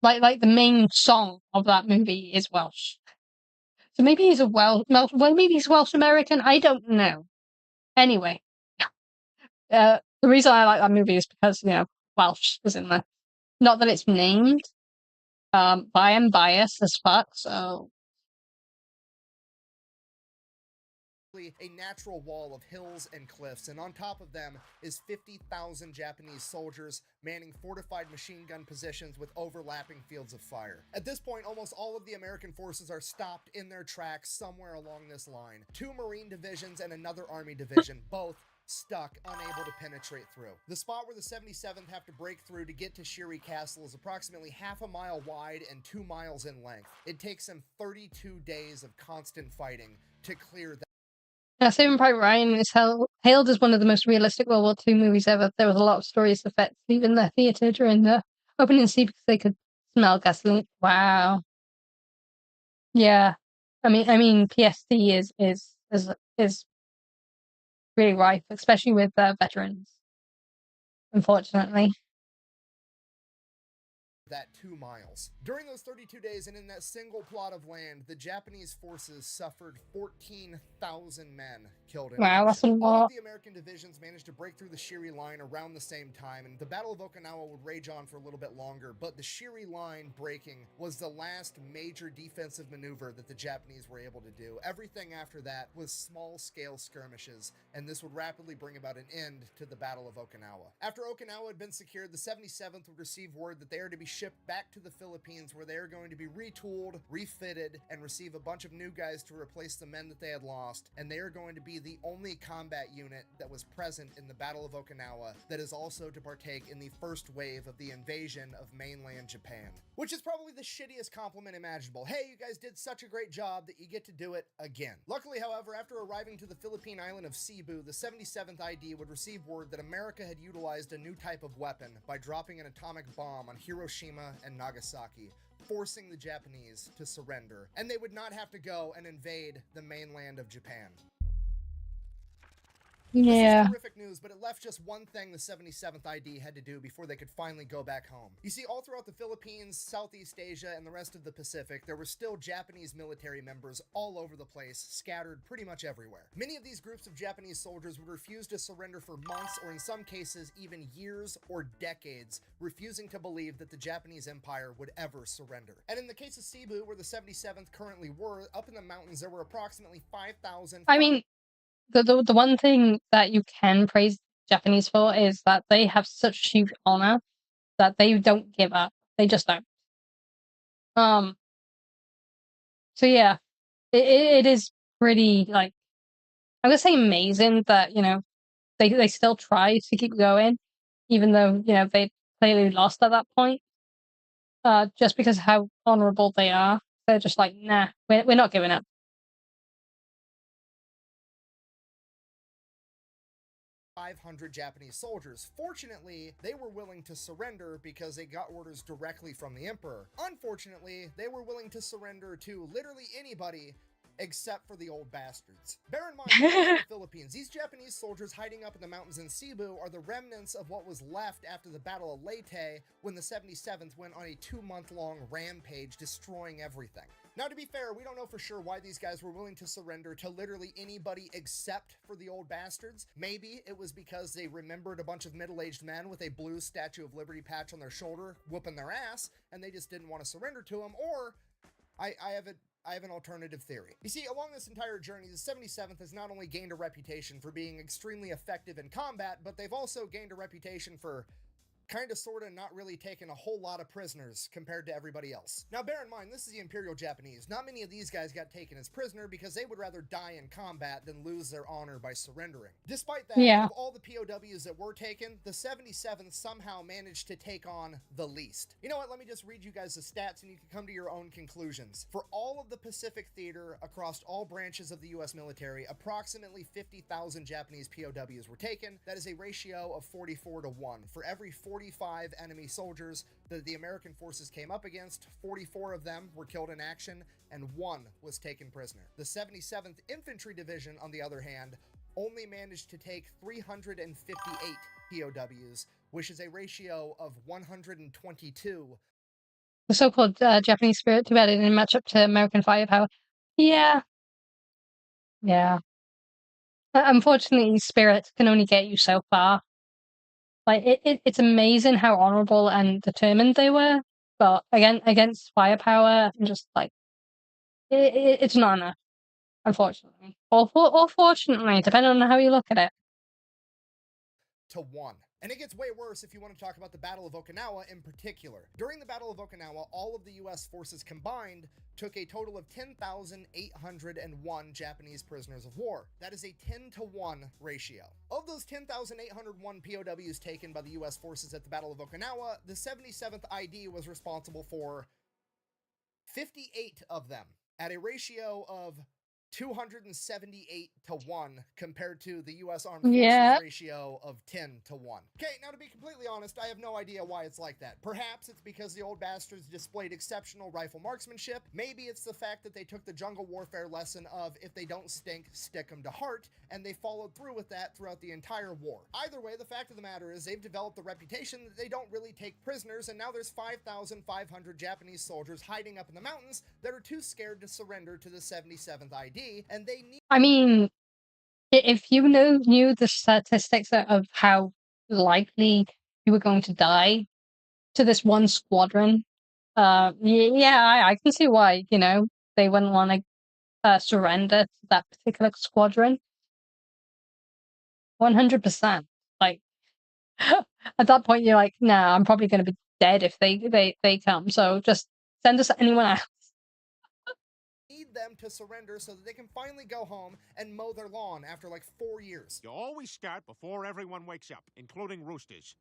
Like the main song of that movie is Welsh. So maybe he's maybe he's Welsh American. I don't know. Anyway, the reason I like that movie is because Welsh is in there. Not that it's named. But I am biased as fuck. So a natural wall of hills and cliffs, and on top of them is 50,000 Japanese soldiers manning fortified machine gun positions with overlapping fields of fire. At this point, almost all of the American forces are stopped in their tracks somewhere along this line. 2 Marine divisions and another Army division, both stuck, unable to penetrate through. The spot where the 77th have to break through to get to Shiri Castle is approximately half a mile wide and 2 miles in length. It takes them 32 days of constant fighting to clear that. Yeah, Saving Private Ryan is hailed as one of the most realistic World War II movies ever. There was a lot of stories of vets leaving the theater during the opening scene because they could smell gasoline. Wow. Yeah. I mean, PSD is really rife, especially with veterans, unfortunately. That 2 miles. During those 32 days and in that single plot of land, the Japanese forces suffered 14,000 men killed in Wow, that's a action. All lot. of the American divisions managed to break through the Shiri line around the same time, and the Battle of Okinawa would rage on for a little bit longer, but the Shiri line breaking was the last major defensive maneuver that the Japanese were able to do. Everything after that was small-scale skirmishes, and this would rapidly bring about an end to the Battle of Okinawa. After Okinawa had been secured, the 77th would receive word that they are to be shipped back to the Philippines, where they are going to be retooled, refitted, and receive a bunch of new guys to replace the men that they had lost, and they are going to be the only combat unit that was present in the Battle of Okinawa that is also to partake in the first wave of the invasion of mainland Japan. Which is probably the shittiest compliment imaginable. Hey, you guys did such a great job that you get to do it again. Luckily, however, after arriving to the Philippine island of Cebu, the 77th ID would receive word that America had utilized a new type of weapon by dropping an atomic bomb on Hiroshima and Nagasaki, forcing the Japanese to surrender, and they would not have to go and invade the mainland of Japan. Yeah. This is terrific news, but it left just one thing the 77th ID had to do before they could finally go back home. You see, all throughout the Philippines, Southeast Asia, and the rest of the Pacific, there were still Japanese military members all over the place, scattered pretty much everywhere. Many of these groups of Japanese soldiers would refuse to surrender for months, or in some cases, even years or decades, refusing to believe that the Japanese Empire would ever surrender. And in the case of Cebu, where the 77th currently were, up in the mountains, there were approximately 5,000... I mean, the one thing that you can praise Japanese for is that they have such huge honor that they don't give up. They just don't. So yeah, it is pretty, like, I'm gonna say amazing that, you know, they still try to keep going, even though, you know, they clearly lost at that point. Just because of how honorable they are. They're just like, nah, we're not giving up. 500 Japanese soldiers. Fortunately, they were willing to surrender because they got orders directly from the emperor. Unfortunately, they were willing to surrender to literally anybody except for the old bastards. Bear in mind, in the Philippines, these Japanese soldiers hiding up in the mountains in Cebu are the remnants of what was left after the Battle of Leyte, when the 77th went on a 2-month-long rampage, destroying everything. Now, to be fair, we don't know for sure why these guys were willing to surrender to literally anybody except for the old bastards. Maybe it was because they remembered a bunch of middle-aged men with a blue Statue of Liberty patch on their shoulder whooping their ass, and they just didn't want to surrender to them, or I have an alternative theory. You see, along this entire journey, the 77th has not only gained a reputation for being extremely effective in combat, but they've also gained a reputation for kind of sort of not really taking a whole lot of prisoners compared to everybody else. Now, bear in mind, this is the Imperial Japanese. Not many of these guys got taken as prisoner because they would rather die in combat than lose their honor by surrendering. Despite that, Yeah. of all the POWs that were taken, the 77th somehow managed to take on the least. You know what? Let me just read you guys the stats and you can come to your own conclusions. For all of the Pacific Theater across all branches of the U.S. military, approximately 50,000 Japanese POWs were taken. That is a ratio of 44-1. For every 45 enemy soldiers that the American forces came up against, 44 of them were killed in action, and 1 was taken prisoner. The 77th Infantry Division, on the other hand, only managed to take 358 POWs, which is a ratio of 122. The so-called Japanese spirit, too bad it didn't match up to American firepower. Yeah. Yeah. Unfortunately, spirit can only get you so far. Like, it's amazing how honorable and determined they were, but again, against firepower, I'm just like, it's not enough. unfortunately. Or fortunately, depending on how you look at it. To 1. And it gets way worse if you want to talk about the Battle of Okinawa in particular. During the Battle of Okinawa, all of the US forces combined took a total of 10,801 Japanese prisoners of war. That is a 10-to-1 ratio. Of those 10,801 POWs taken by the US forces at the Battle of Okinawa, the 77th ID was responsible for 58 of them at a ratio of 278-to-1 compared to the U.S. Armed Forces ratio of 10-to-1. Okay, now to be completely honest, I have no idea why it's like that. Perhaps it's because the old bastards displayed exceptional rifle marksmanship. Maybe it's the fact that they took the jungle warfare lesson of if they don't stink, stick them to heart, and they followed through with that throughout the entire war. Either way, the fact of the matter is they've developed the reputation that they don't really take prisoners, and now there's 5,500 Japanese soldiers hiding up in the mountains that are too scared to surrender to the 77th ID. And they need. I mean, if you knew the statistics of how likely you were going to die to this one squadron, yeah, I can see why, they wouldn't want to surrender to that particular squadron. 100%. Like, at that point, you're like, nah, I'm probably going to be dead if they come, so just send us anyone else. Need them to surrender so that they can finally go home and mow their lawn after like 4 years. You always start before everyone wakes up, including roosters.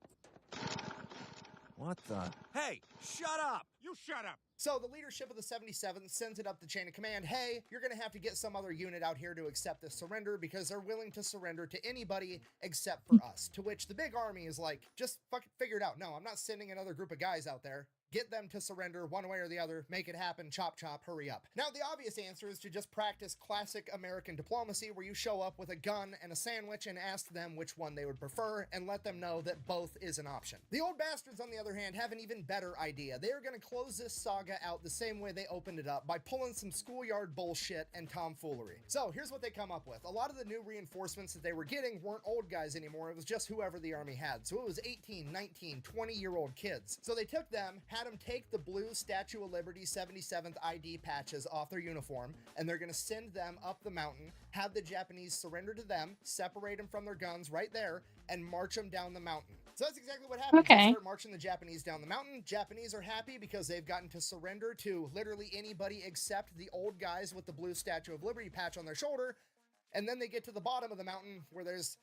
What the? Hey, shut up! You shut up! So the leadership of the 77th sends it up the chain of command, hey, you're going to have to get some other unit out here to accept this surrender because they're willing to surrender to anybody except for us. To which the big army is like, just fucking figure it out. No, I'm not sending another group of guys out there. Get them to surrender one way or the other, make it happen, chop chop, hurry up. Now the obvious answer is to just practice classic American diplomacy where you show up with a gun and a sandwich and ask them which one they would prefer and let them know that both is an option. The old bastards, on the other hand, have an even better idea. They are going to close this saga out the same way they opened it up by pulling some schoolyard bullshit and tomfoolery. So here's what they come up with. A lot of the new reinforcements that they were getting weren't old guys anymore. It was just whoever the army had. So it was 18, 19, 20-year-old kids. So they took them, had them take the blue Statue of Liberty 77th ID patches off their uniform, and they're going to send them up the mountain, have the Japanese surrender to them, separate them from their guns right there, and march them down the mountain. So that's exactly what happens. They start marching the Japanese down the mountain. Japanese are happy because they've gotten to surrender to literally anybody except the old guys with the blue Statue of Liberty patch on their shoulder. And then they get to the bottom of the mountain where there's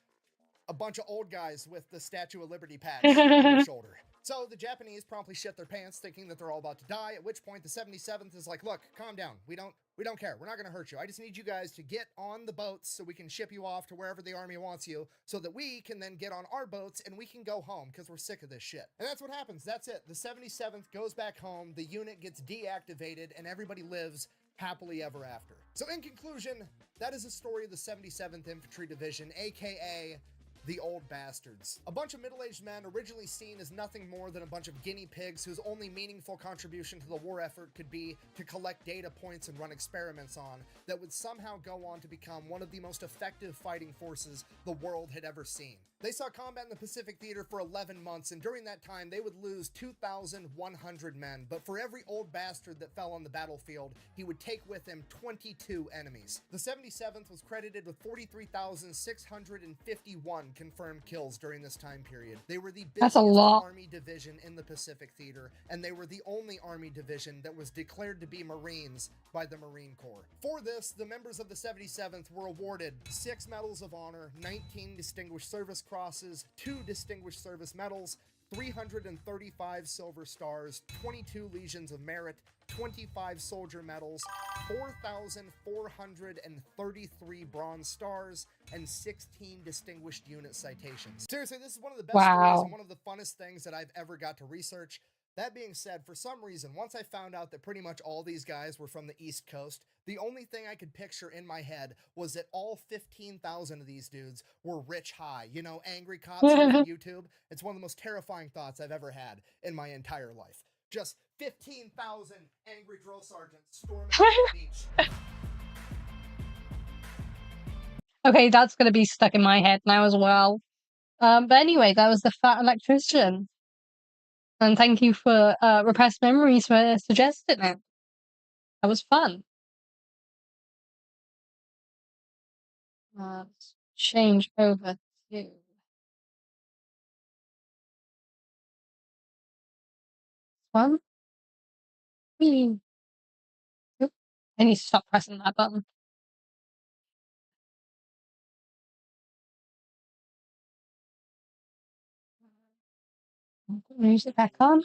a bunch of old guys with the Statue of Liberty patch on their shoulder. So the Japanese promptly shit their pants thinking that they're all about to die, at which point the 77th is like, look, calm down. We don't care. We're not going to hurt you. I just need you guys to get on the boats so we can ship you off to wherever the army wants you so that we can then get on our boats and we can go home because we're sick of this shit. And that's what happens. That's it. The 77th goes back home, the unit gets deactivated, and everybody lives happily ever after. So in conclusion, that is the story of the 77th Infantry Division, aka the old bastards. A bunch of middle-aged men originally seen as nothing more than a bunch of guinea pigs whose only meaningful contribution to the war effort could be to collect data points and run experiments on, that would somehow go on to become one of the most effective fighting forces the world had ever seen. They saw combat in the Pacific Theater for 11 months, and during that time, they would lose 2,100 men, but for every old bastard that fell on the battlefield, he would take with him 22 enemies. The 77th was credited with 43,651 confirmed kills during this time period. They were the busiest army division in the Pacific Theater, and they were the only army division that was declared to be Marines by the Marine Corps. For this, the members of the 77th were awarded 6 Medals of Honor, 19 Distinguished Service Crosses, 2 Distinguished Service Medals, 335 Silver Stars, 22 Legions of Merit, 25 Soldier Medals, 4,433 Bronze Stars, and 16 Distinguished Unit Citations. Seriously, this is one of the best stories and one of the funnest things that I've ever got to research. That being said, for some reason, once I found out that pretty much all these guys were from the East Coast, the only thing I could picture in my head was that all 15,000 of these dudes were rich high. You know, angry cops on YouTube. It's one of the most terrifying thoughts I've ever had in my entire life. Just 15,000 angry drill sergeants storming the beach. Okay, that's going to be stuck in my head now as well. But anyway, that was the Fat Electrician. And thank you for Repressed Memories for suggesting it. That was fun. Let's change over to one. Whee. Oop. I need to stop pressing that button. Put music back on.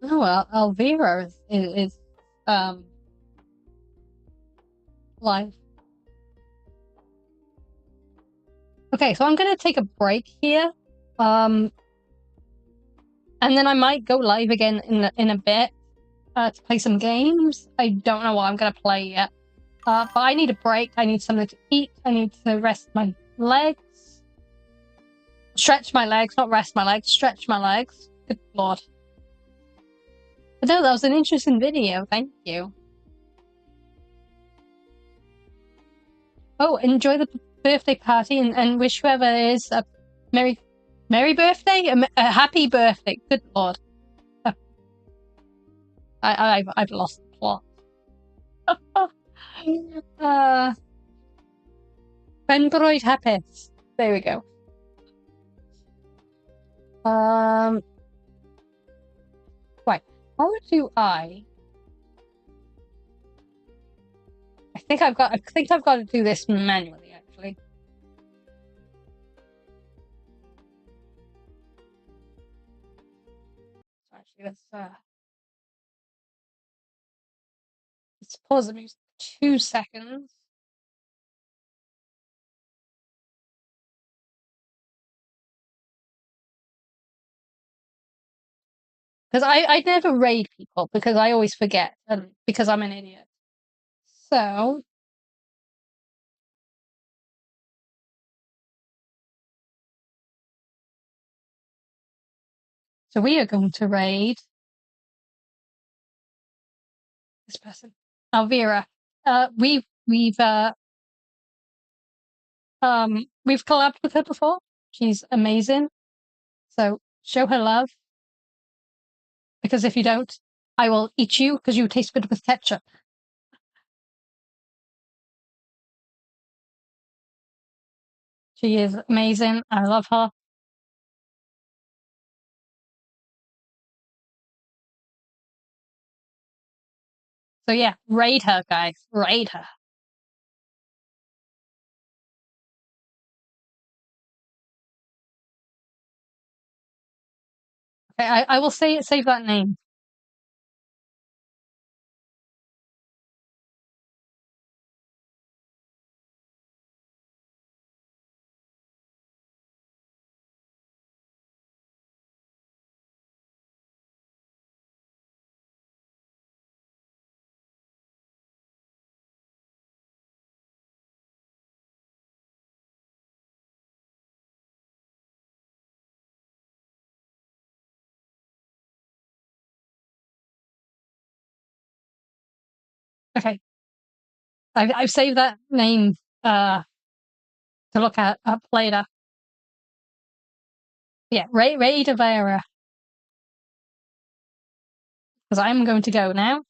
Oh well, Elvira is live. Okay, so I'm gonna take a break here. And then I might go live again in a bit to play some games. I don't know what I'm gonna play yet. But I need a break. I need something to eat. I need to rest my legs. Stretch my legs, not rest my legs. Stretch my legs. Good lord. But no, that was an interesting video. Thank you. Oh, enjoy the birthday party and wish whoever is a merry birthday, a happy birthday. Good lord. I've lost the plot. When Vroid happens. There we go. Right. How do I think I've got to do this manually, actually. So actually, let's pause the music for 2 seconds. Because I never raid people because I always forget because I'm an idiot. So we are going to raid this person, Elvira. We've collabed with her before. She's amazing. So show her love. Because if you don't, I will eat you because you taste good with ketchup. She is amazing. I love her. So yeah, raid her, guys. Raid her. Okay, I will save that name. Okay. I've saved that name to look at up later. Yeah, raid Elvira. Because I'm going to go now.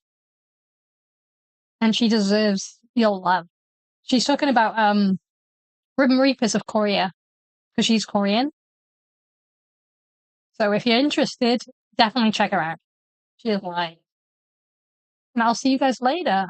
And she deserves your love. She's talking about Grim Reapers of Korea. Because she's Korean. So if you're interested, definitely check her out. She is live. And I'll see you guys later.